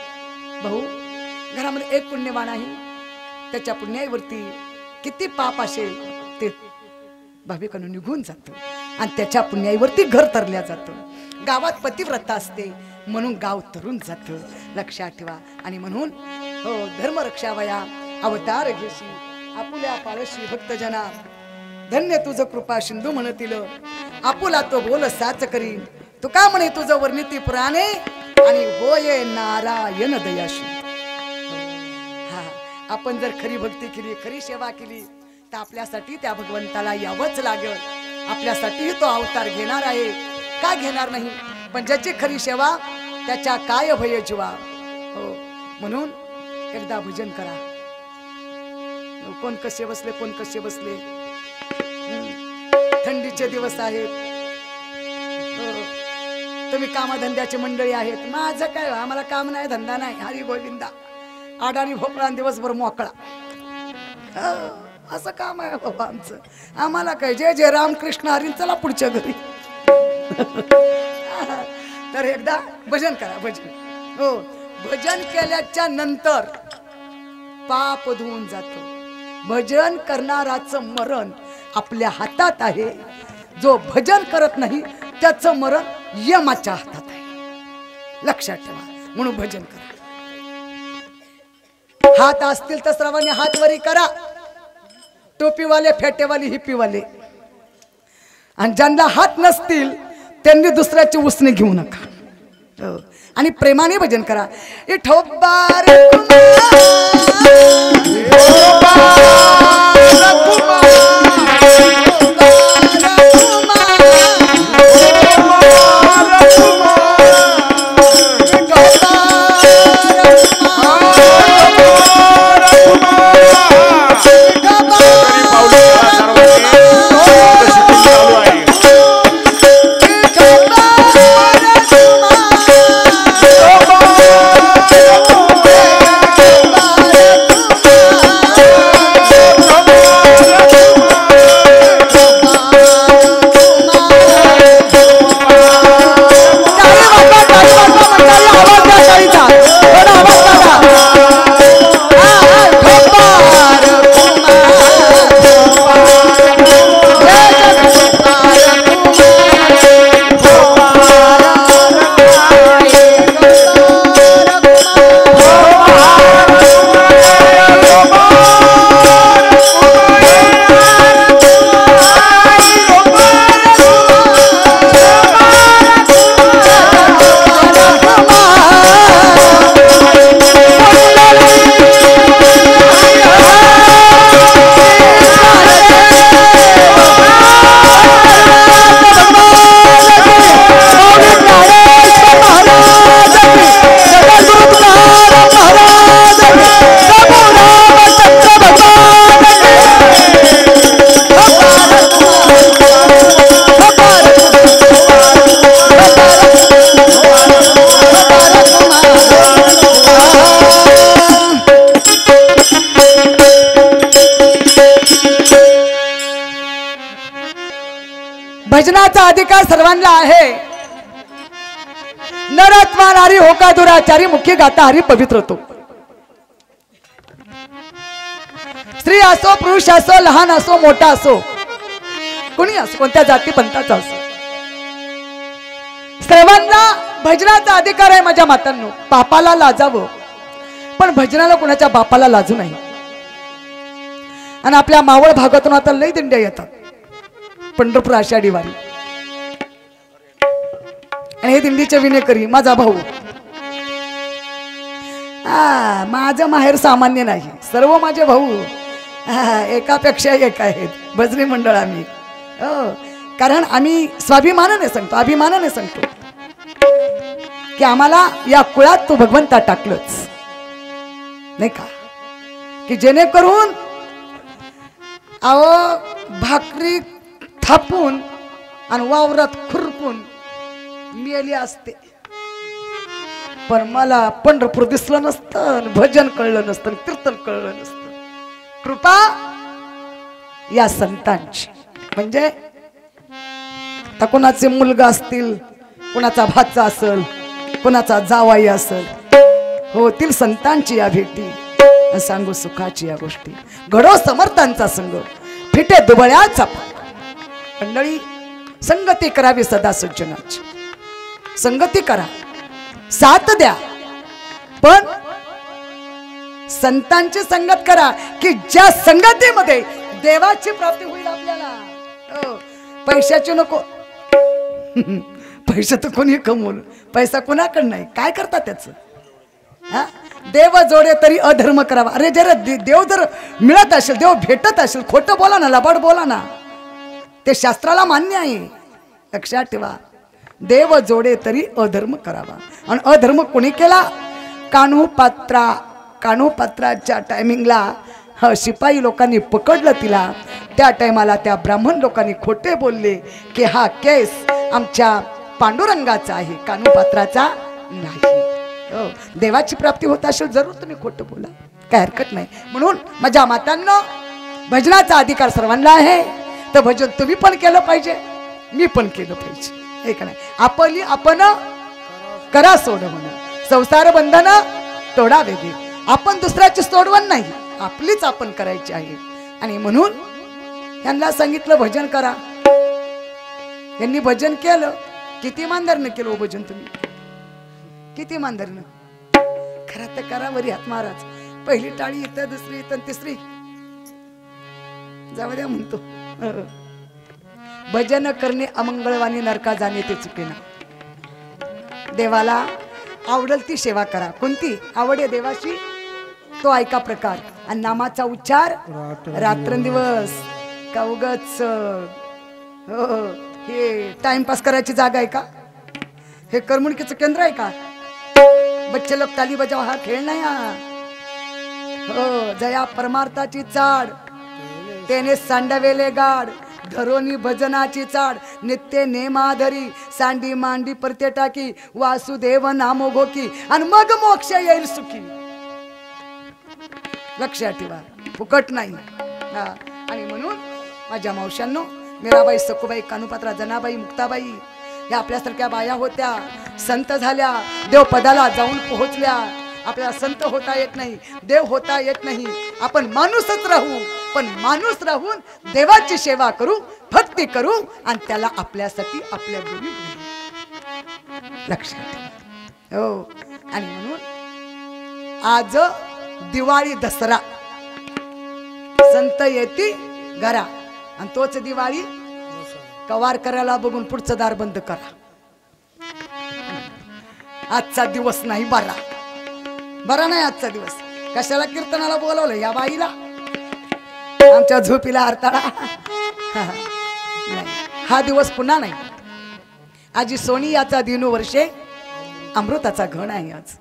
भाऊ, घरामध्ये एक पुण्यवान आहे, त्याच्या पुण्यावरती किती पाप असेल ते भाविकांना निघून जातं आणि त्याच्या पुण्यावरती घर तरल्या जातं. गावात पतिव्रता असते म्हणून गाव तरुण जातं, लक्षात ठेवा. आणि म्हणून हो धर्म रक्षावया अवतार घेशी आपुल्या पाळशी भक्तजना, धन्य तुझं कृपा सिंधू म्हणतील, आपुला तो बोल साच करी, तुका म्हणे तुझं वर्णिती पुराणे, आणि होय नारायण दयाशी. हा, आपण जर खरी भक्ती केली, खरी सेवा केली तर आपल्यासाठी त्या भगवंताला यावंच लागेल. आपल्यासाठी तो अवतार घेणार आहे, का घेणार नाही. पण ज्याची खरी सेवा त्याच्या काय भय जीवा. हो, म्हणून एकदा भजन करा. कोण कसे बसले, कोण कसे बसले. थंडीचे दिवस आहेत, तुम्ही कामधंद्याची मंडळी आहेत. माझं काय, आम्हाला काम नाही, धंदा नाही, हरी गोविंदा, आडाणी भोपळा दिवसभर मोकळा, असं काम आहे बाबा आमचं. आम्हाला काय जय जय रामकृष्ण हरी, चला पुढच्या घरी. तर एकदा भजन करा, भजन. हो, भजन केल्याच्या नंतर पाप धुवून जातो. भजन करणाराचं मरण आपल्या हातात आहे, जो भजन करत नाही त्याचं मरण यमाच्या हातात आहे, लक्षात ठेवा. म्हणून भजन करा. हात असतील तर सर्वांनी हात वरी करा. टोपीवाले, फेटेवाले, हिप्पीवाले, आणि ज्यांना हात नसतील त्यांनी दुसऱ्याची उसने घेऊ नका. आणि प्रेमाने भजन करा. इठोबार भजनाचा अधिकार सर्वांना आहे. नरात्मा नारी होका दुराचारी, मुख्य गाता हरी पवित्र तो. स्त्री असो, पुरुष असो, लहान असो, मोठा असो, कोणी असो, कोणत्या जाती पंथाचा असो, सर्वांना भजनाचा अधिकार आहे. माझ्या मातांनो, पापाला लाजावं पण भजनाला कोणाच्या बापाला लाजू नाही. आणि आपल्या मावळ भागातून आता लई दिंड्या येतात, पंढरपूर आषाढी वारी, आणि हे दिंडीचे विनेकरी माझा भाऊ. माझं माहेर सामान्य नाही, सर्व माझे भाऊ एकापेक्षा एक आहेत. भजनी मंडळ आम्ही, कारण आम्ही स्वाभिमानाने सांगतो, अभिमानाने सांगतो की आम्हाला या कुळात तो भगवंता टाकलंच नाही का, की जेणेकरून भाकरी थापून आणि वावरात खुरपून मेली असते, पण मला पंढरपूर दिसलं नसतं, भजन कळलं नसतं, कीर्तन कळलं नसतं. कृपा या संतांची. म्हणजे आता कोणाचे मुलगा असतील, कोणाचा भाचा असेल, कोणाचा जावाई असेल, होतील संतांची या भेटी. सांगू सुखाची या गोष्टी. घडो समर्थांचा संग, फिटे दुबळ्याचा मंडळी. संगती करावी सदा सज्जनाची. संगती करा, साथ द्या, पण संतांची संगत करा की ज्या संगतीमध्ये देवाची प्राप्ती होईल आपल्याला. पैशाची नको. पैसा तर कोणी कमवलं, पैसा कोणाकडे नाही. काय करता त्याचं? हा, देव जोडे तरी अधर्म करावा. अरे जरा देव जर मिळत असेल, देव भेटत असेल, खोटं बोला ना, लबाड बोला ना, ते शास्त्राला मान्य आहे. लक्षात ठेवा, देव जोडे तरी अधर्म करावा. आणि अधर्म कोणी केला? कान्होपात्राच्या टायमिंगला शिपाई लोकांनी पकडलं तिला. त्या टायमाला त्या ब्राह्मण लोकांनी खोटे बोलले की हा केस आमच्या पांडुरंगाचा आहे, कान्होपात्राचा नाही. देवाची प्राप्ती होत असेल जरूर तुम्ही खोटं बोला, काय हरकत नाही. म्हणून माझ्या मातांनो, भजनाचा अधिकार सर्वांना आहे. तर भजन तुम्ही पण केलं पाहिजे, मी पण केलं पाहिजे. एक नाही, आपण करा सोडवणं, संसार बंधन तोडा वेगळी. आपण दुसऱ्याची सोडवण नाही, आपलीच आपण करायची आहे. आणि म्हणून यांना सांगितलं भजन करा. यांनी भजन केलं. किती इमानदारीनं केलं हो भजन तुम्ही? किती इमानदारीनं? खरं तर करा वरी हात महाराज. पहिली टाळी इथं, दुसरी इथं, तिसरी जाऊ द्या म्हणतो. भजन करणे अमंगळवाणी, नरका जाणे ते चुकेना. देवाला आवडेल ती सेवा करा. कोणती आवडे देवाशी तो ऐका प्रकार. आणि नामाचा उच्चार रात्रंदिवस. का उगच हे टाइमपास करायची जागा आहे का? हे करमणुकीचं केंद्र आहे का? बच्चे लोक ताली बजाव, हा खेळ नाही. हो, जया परमार्थाची चाड तेने सांडवेले गाड, धरोनी भजनाची चाड नित्य नेमाधरी, सांडी मांडी परते टाकी, वासुदेव नामो घोकी, आणि मग मोक्ष येईल सुखी. लक्षात ठेवा, फुकट नाही. आणि म्हणून माझ्या मावशांनो, मीराबाई, सखूबाई, कान्होपात्रा, जनाबाई, मुक्ताबाई या आपल्यासारख्या बाया होत्या, संत झाल्या, देवपदाला जाऊन पोहोचल्या. आपल्याला संत होता येत नाही, देव होता येत नाही. आपण माणूसच राहू, पण माणूस राहून देवाची सेवा करू, भक्ती करू, आणि त्याला आपल्यासाठी आपल्या घरी लक्षात. हो, आणि म्हणून आज दिवाळी दसरा, संत येती घरा, आणि तोच दिवाळी कवार करायला बघून पुढचं दार बंद करा. आजचा दिवस नाही बरा नाही आजचा दिवस. कशाला कीर्तनाला बोलवलं या बाईला? आमच्या झोपीला हरताळा. हा दिवस पुन्हा नाही. आजी सोनी याचा दिनू वर्षे अमृताचा घण आहे आज.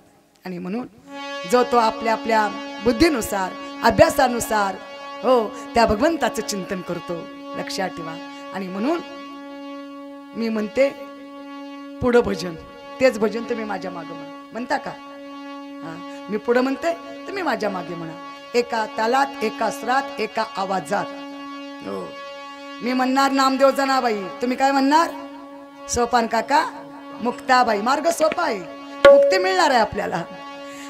आणि म्हणून जो तो आपल्या आपल्या बुद्धीनुसार, अभ्यासानुसार हो त्या भगवंताचं चिंतन करतो. लक्षात ठेवा. आणि म्हणून मी म्हणते पुढं भजन, तेच भजन तुम्ही माझ्या मागे म्हणता का? मी पुढं म्हणते, तुम्ही माझ्या मागे म्हणा. एका तालात, एका सुरात, एका आवाजात. हो, मी म्हणणार नामदेव जनाबाई, तुम्ही काय म्हणणार? सोपान काका, मुक्ताबाई. मार्ग सोपा आहे, मुक्ती मिळणार आहे आपल्याला.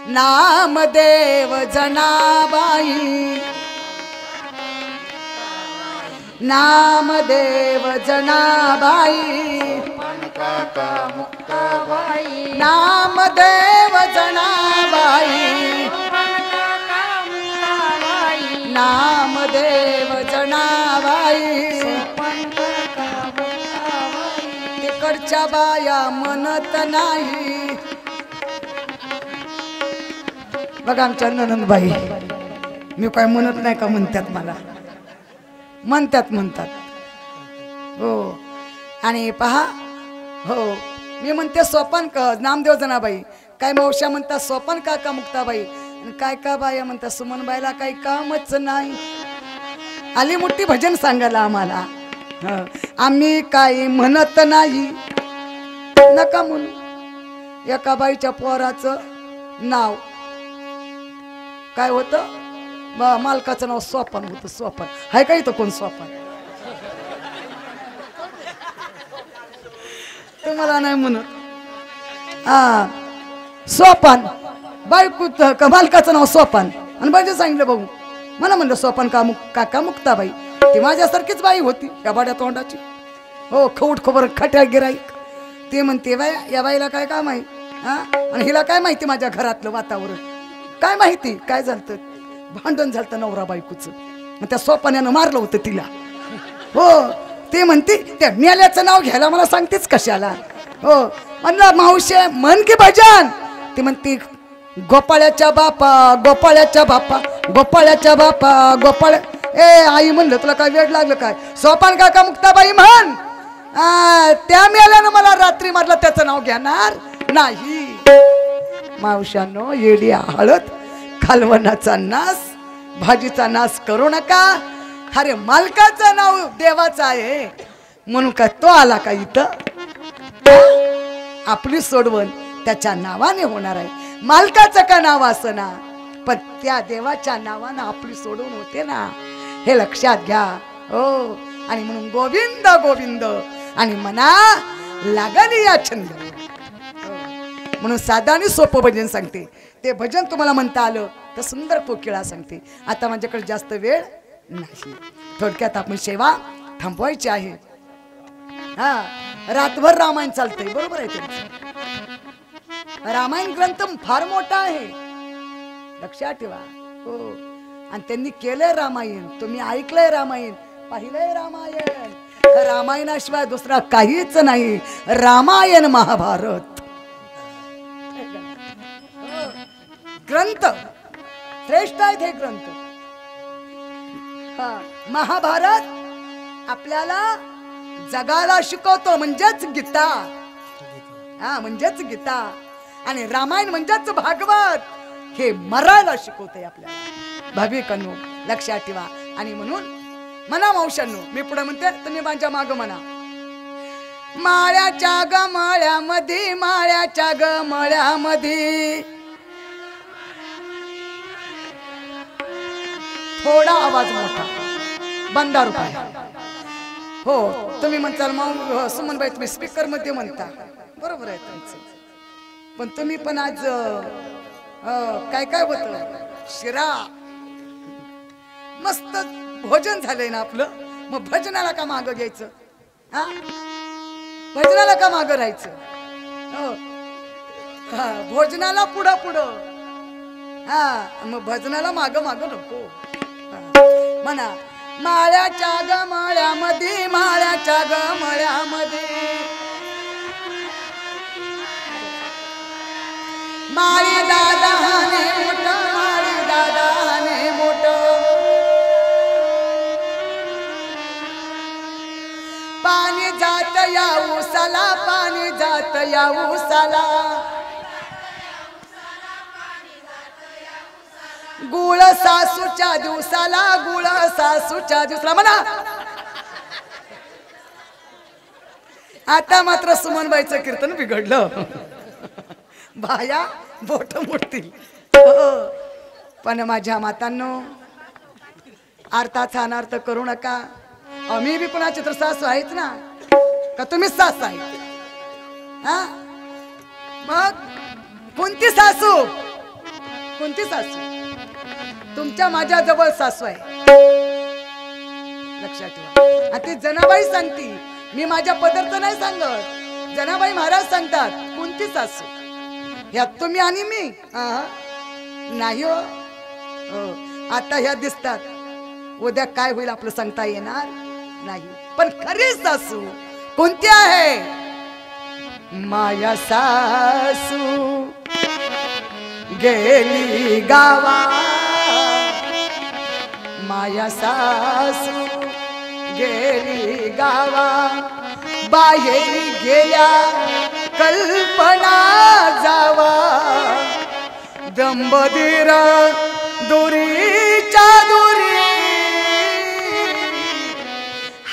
नामदेव जनाबाई, नामदेव जनाबाई, नामदेव जनाबाई, नामदेव जनाबाई. तिकडच्या बाया म्हणत नाही. बघा आमच्या ननंदबाई, मी काय म्हणत नाही का म्हणतात, मला म्हणतात. हो, आणि पहा, हो मी म्हणते सोपान का नामदेव जनाबाई, काय मावश्या म्हणतात सोपान काका मुक्ताबाई, काय का बाया म्हणतात सुमनबाईला काही कामच नाही. आली मोठी भजन सांगायला आम्हाला. आम्ही काही म्हणत नाही, नका म्हणू. एका बाईच्या पोराचं नाव काय होतं? मालकाचं नाव सोपान होतं. सोपान हाय का इथं कोण सोपान? तुम्हाला नाही म्हणत. हा सोपान बायको मालकाचं नाव सोपान. आणि बाईचं सांगितलं बघू. मला म्हणलं सोपान काका मुक्ताबाई. ती माझ्यासारखीच बाई होती या बाड्या तोंडाची. हो खऊट खबर खट्या गिराईक. ते म्हणते बाय या बाईला काय काम आहे हा? आणि हिला काय माहिती माझ्या घरातलं वातावरण? काय माहिती काय झालं? भांडण झालं नवरा बायकोचं. मग त्या सोपान्यानं मारलं होतं तिला. हो ते म्हणते त्या मेल्याचं नाव घ्यायला मला सांगतेच कशाला? हो म्हणलं मावशे मन की भजन. ती म्हणते गोपाळ्याच्या बापा गोपाळ्याच्या बापा गोपाळ्याच्या बापा गोपाळ. ए आई म्हणलं तुला काय वेळ लागलं काय? सोपान काका मुक्ताबाई म्हण. त्या मेल्यानं मला रात्री मारलं त्याचं नाव घेणार नाही. मावशांनो येडी हळद कालवणाचा नाश भाजीचा नाश करू नका. अरे मालकाचं नाव देवाचं आहे म्हणून काय तो आला का इथं? आपली सोडवण त्याच्या नावाने होणार आहे. मालकाचं का नाव असं ना पण त्या देवाच्या नावानं आपली सोडवण होते ना हे लक्षात घ्या. हो आणि म्हणून गोविंद गोविंद आणि मना लागली या छंद. म्हणून साधा आणि सोपं भजन सांगते. ते भजन तुम्हाला म्हणता आलं तर सुंदर कोकिळा सांगते. आता माझ्याकडे जास्त वेळ नाही. थोडक्यात आपण सेवा थांबवायची आहे. हा रातभर रामायण चालतंय बरोबर आहे त्यांचं. रामायण ग्रंथ फार मोठा आहे लक्षात ठेवा. हो आणि त्यांनी केलंय रामायण. तुम्ही ऐकलंय रामायण पाहिलंय रामायण. रामायणाशिवाय दुसरा काहीच नाही. रामायण महाभारत ग्रंथ श्रेष्ठ आहेत हे ग्रंथ. महाभारत आपल्याला जगाला शिकवतो म्हणजेच गीता. हा म्हणजेच गीता. आणि रामायण म्हणजेच भागवत हे मरायला शिकवते आपल्याला. भाविकांनो लक्षात ठेवा. आणि म्हणून म्हणा मावशांनो मी पुढे म्हणते तुम्ही माझ्या माग म्हणा. माळ्याच्या ग मळ्यामध्ये माळ्याच्या ग मळ्यामध्ये थोडा आवाज मोठा बंदा रुपये. हो तुम्ही म्हणताल मग सुमनबाई तुम्ही स्पीकर मध्ये म्हणता बरोबर आहे तुमचं. पण तुम्ही पण आज काय काय होत शिरा मस्त भोजन झालंय ना आपलं. मग भजनाला का माग घ्यायचं? हा भजनाला का माग राहायचं? भोजनाला पुढं पुढं. हा मग भजनाला माग माग नको. म्हणा माळ्याच्या ग मळ्यामध्ये माळ्याच्या ग मळ्यामध्ये माळी दादाने मोठ माळी दादाने मोठ पाणी जात या उसाला पाणी जात या उसाला गुळ सासूच्या दिवसाला गुळ सासूच्या दिवसाला म्हणा. आता मात्र सुमनबाईचं कीर्तन बिघडलं. बाया बोट मोडतील. पण माझ्या मातांनो अर्थाचा अनर्थ करू नका. आम्ही बी कोणाची तर सासू आहेच ना का तुम्हीच सासू आहे? हा मग कोणती सासू? कोणती सासू? तुमच्या माझ्या जवळ सासू आहे लक्षात ठेवा. आणि ती जनाबाई सांगती. मी माझ्या पदार्थ नाही सांगत. जनाबाई महाराज सांगतात कोणती सासू. ह्यात तुम्ही आणि मी नाही हो. आता ह्या दिसतात उद्या काय होईल आपलं सांगता येणार नाही. पण खरी सासू कोणती आहे? माया सासू गेली गावा माया सासू गेली गावा बाहेर गेल्या कल्पना जावा दंबदीर दुरीच्या दुरी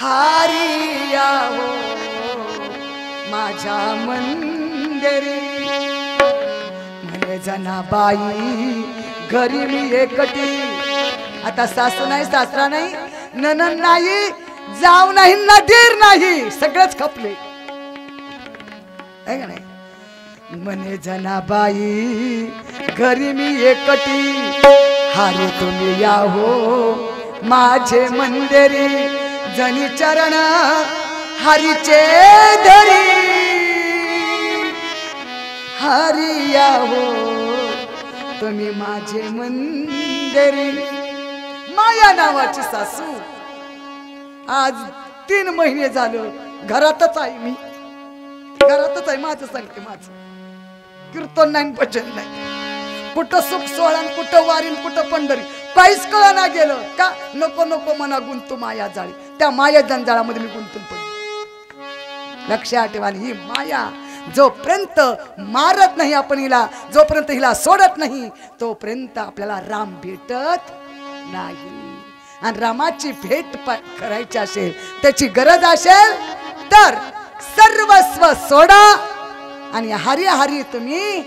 हारिया हो माझ्या मंदिरी म्हणे जनाबाई घरी मी एकटी आता सासू नाही सासरा नाही नणंद नाही जाऊ नाही नदीर नाही सगळंच खपले आहे का नाही म्हणे जनाबाई घरी मी एकटी हारे तुम्ही या हो माझे मंदिरी जनी चरण हरीचे धरी हरी या हो तुम्ही माझे मंदिरी माया नावाची सासू आज 3 महिने झालं घरातच आहे मी घरातच आहे माझं सांगते माझं कीर्तन नाही भजन नाही कुठं सुख सोहळा कुठं वारीन कुठं पंढरी काहीच कळना गेलं का नको नको मना गुंतू माया जाळी त्या माया जंजाळामध्ये मी गुंतून पडलो लक्षात ठेवा ही माया जोपर्यंत मारत नाही आपण हिला जोपर्यंत हिला सोडत नाही तोपर्यंत आपल्याला राम भेटत नाही आणि रामाची भेट करायची असेल त्याची गरज असेल तर सर्वस्व सोडा आणि हरी हरी तुम्ही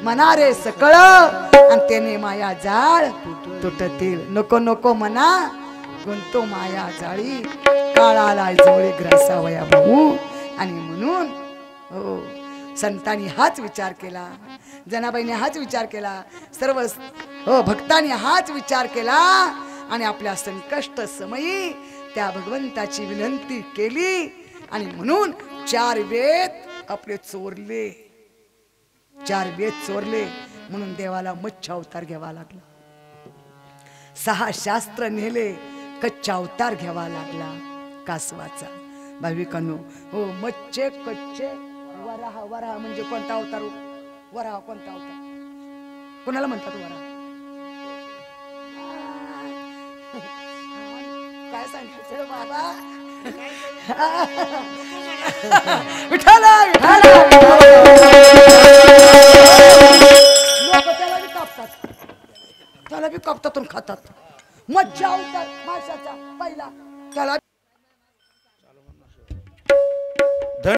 मनारे सकळ आणि त्याने माया जाळ तुटतील नको नको मना गुंतो माया जाळी काळाला जोळे ग्रासावया भाऊ आणि म्हणून हो संतांनी हाच विचार केला जनाबाईने हाच विचार केला सर्व हो भक्तांनी हाच विचार केला आणि आपल्या संकष्ट समयी त्या भगवंताची विनंती केली आणि म्हणून 4 वेद आपले चोरले 4 वेद चोरले म्हणून देवाला मच्छ अवतार घ्यावा लागला 6 शास्त्र नेले कच्चा अवतार घ्यावा लागला कासवाचा भाविकांनो हो मच्छे कच्चे वराह वराह म्हणजे कोणता अवतार वराह कोणता अवतार कोणाला म्हणतात वराह काय सांगायचं बाबा विठाला लोक त्याला बी कापतात खातात मच्छा अवतार माशाचा पहिला त्याला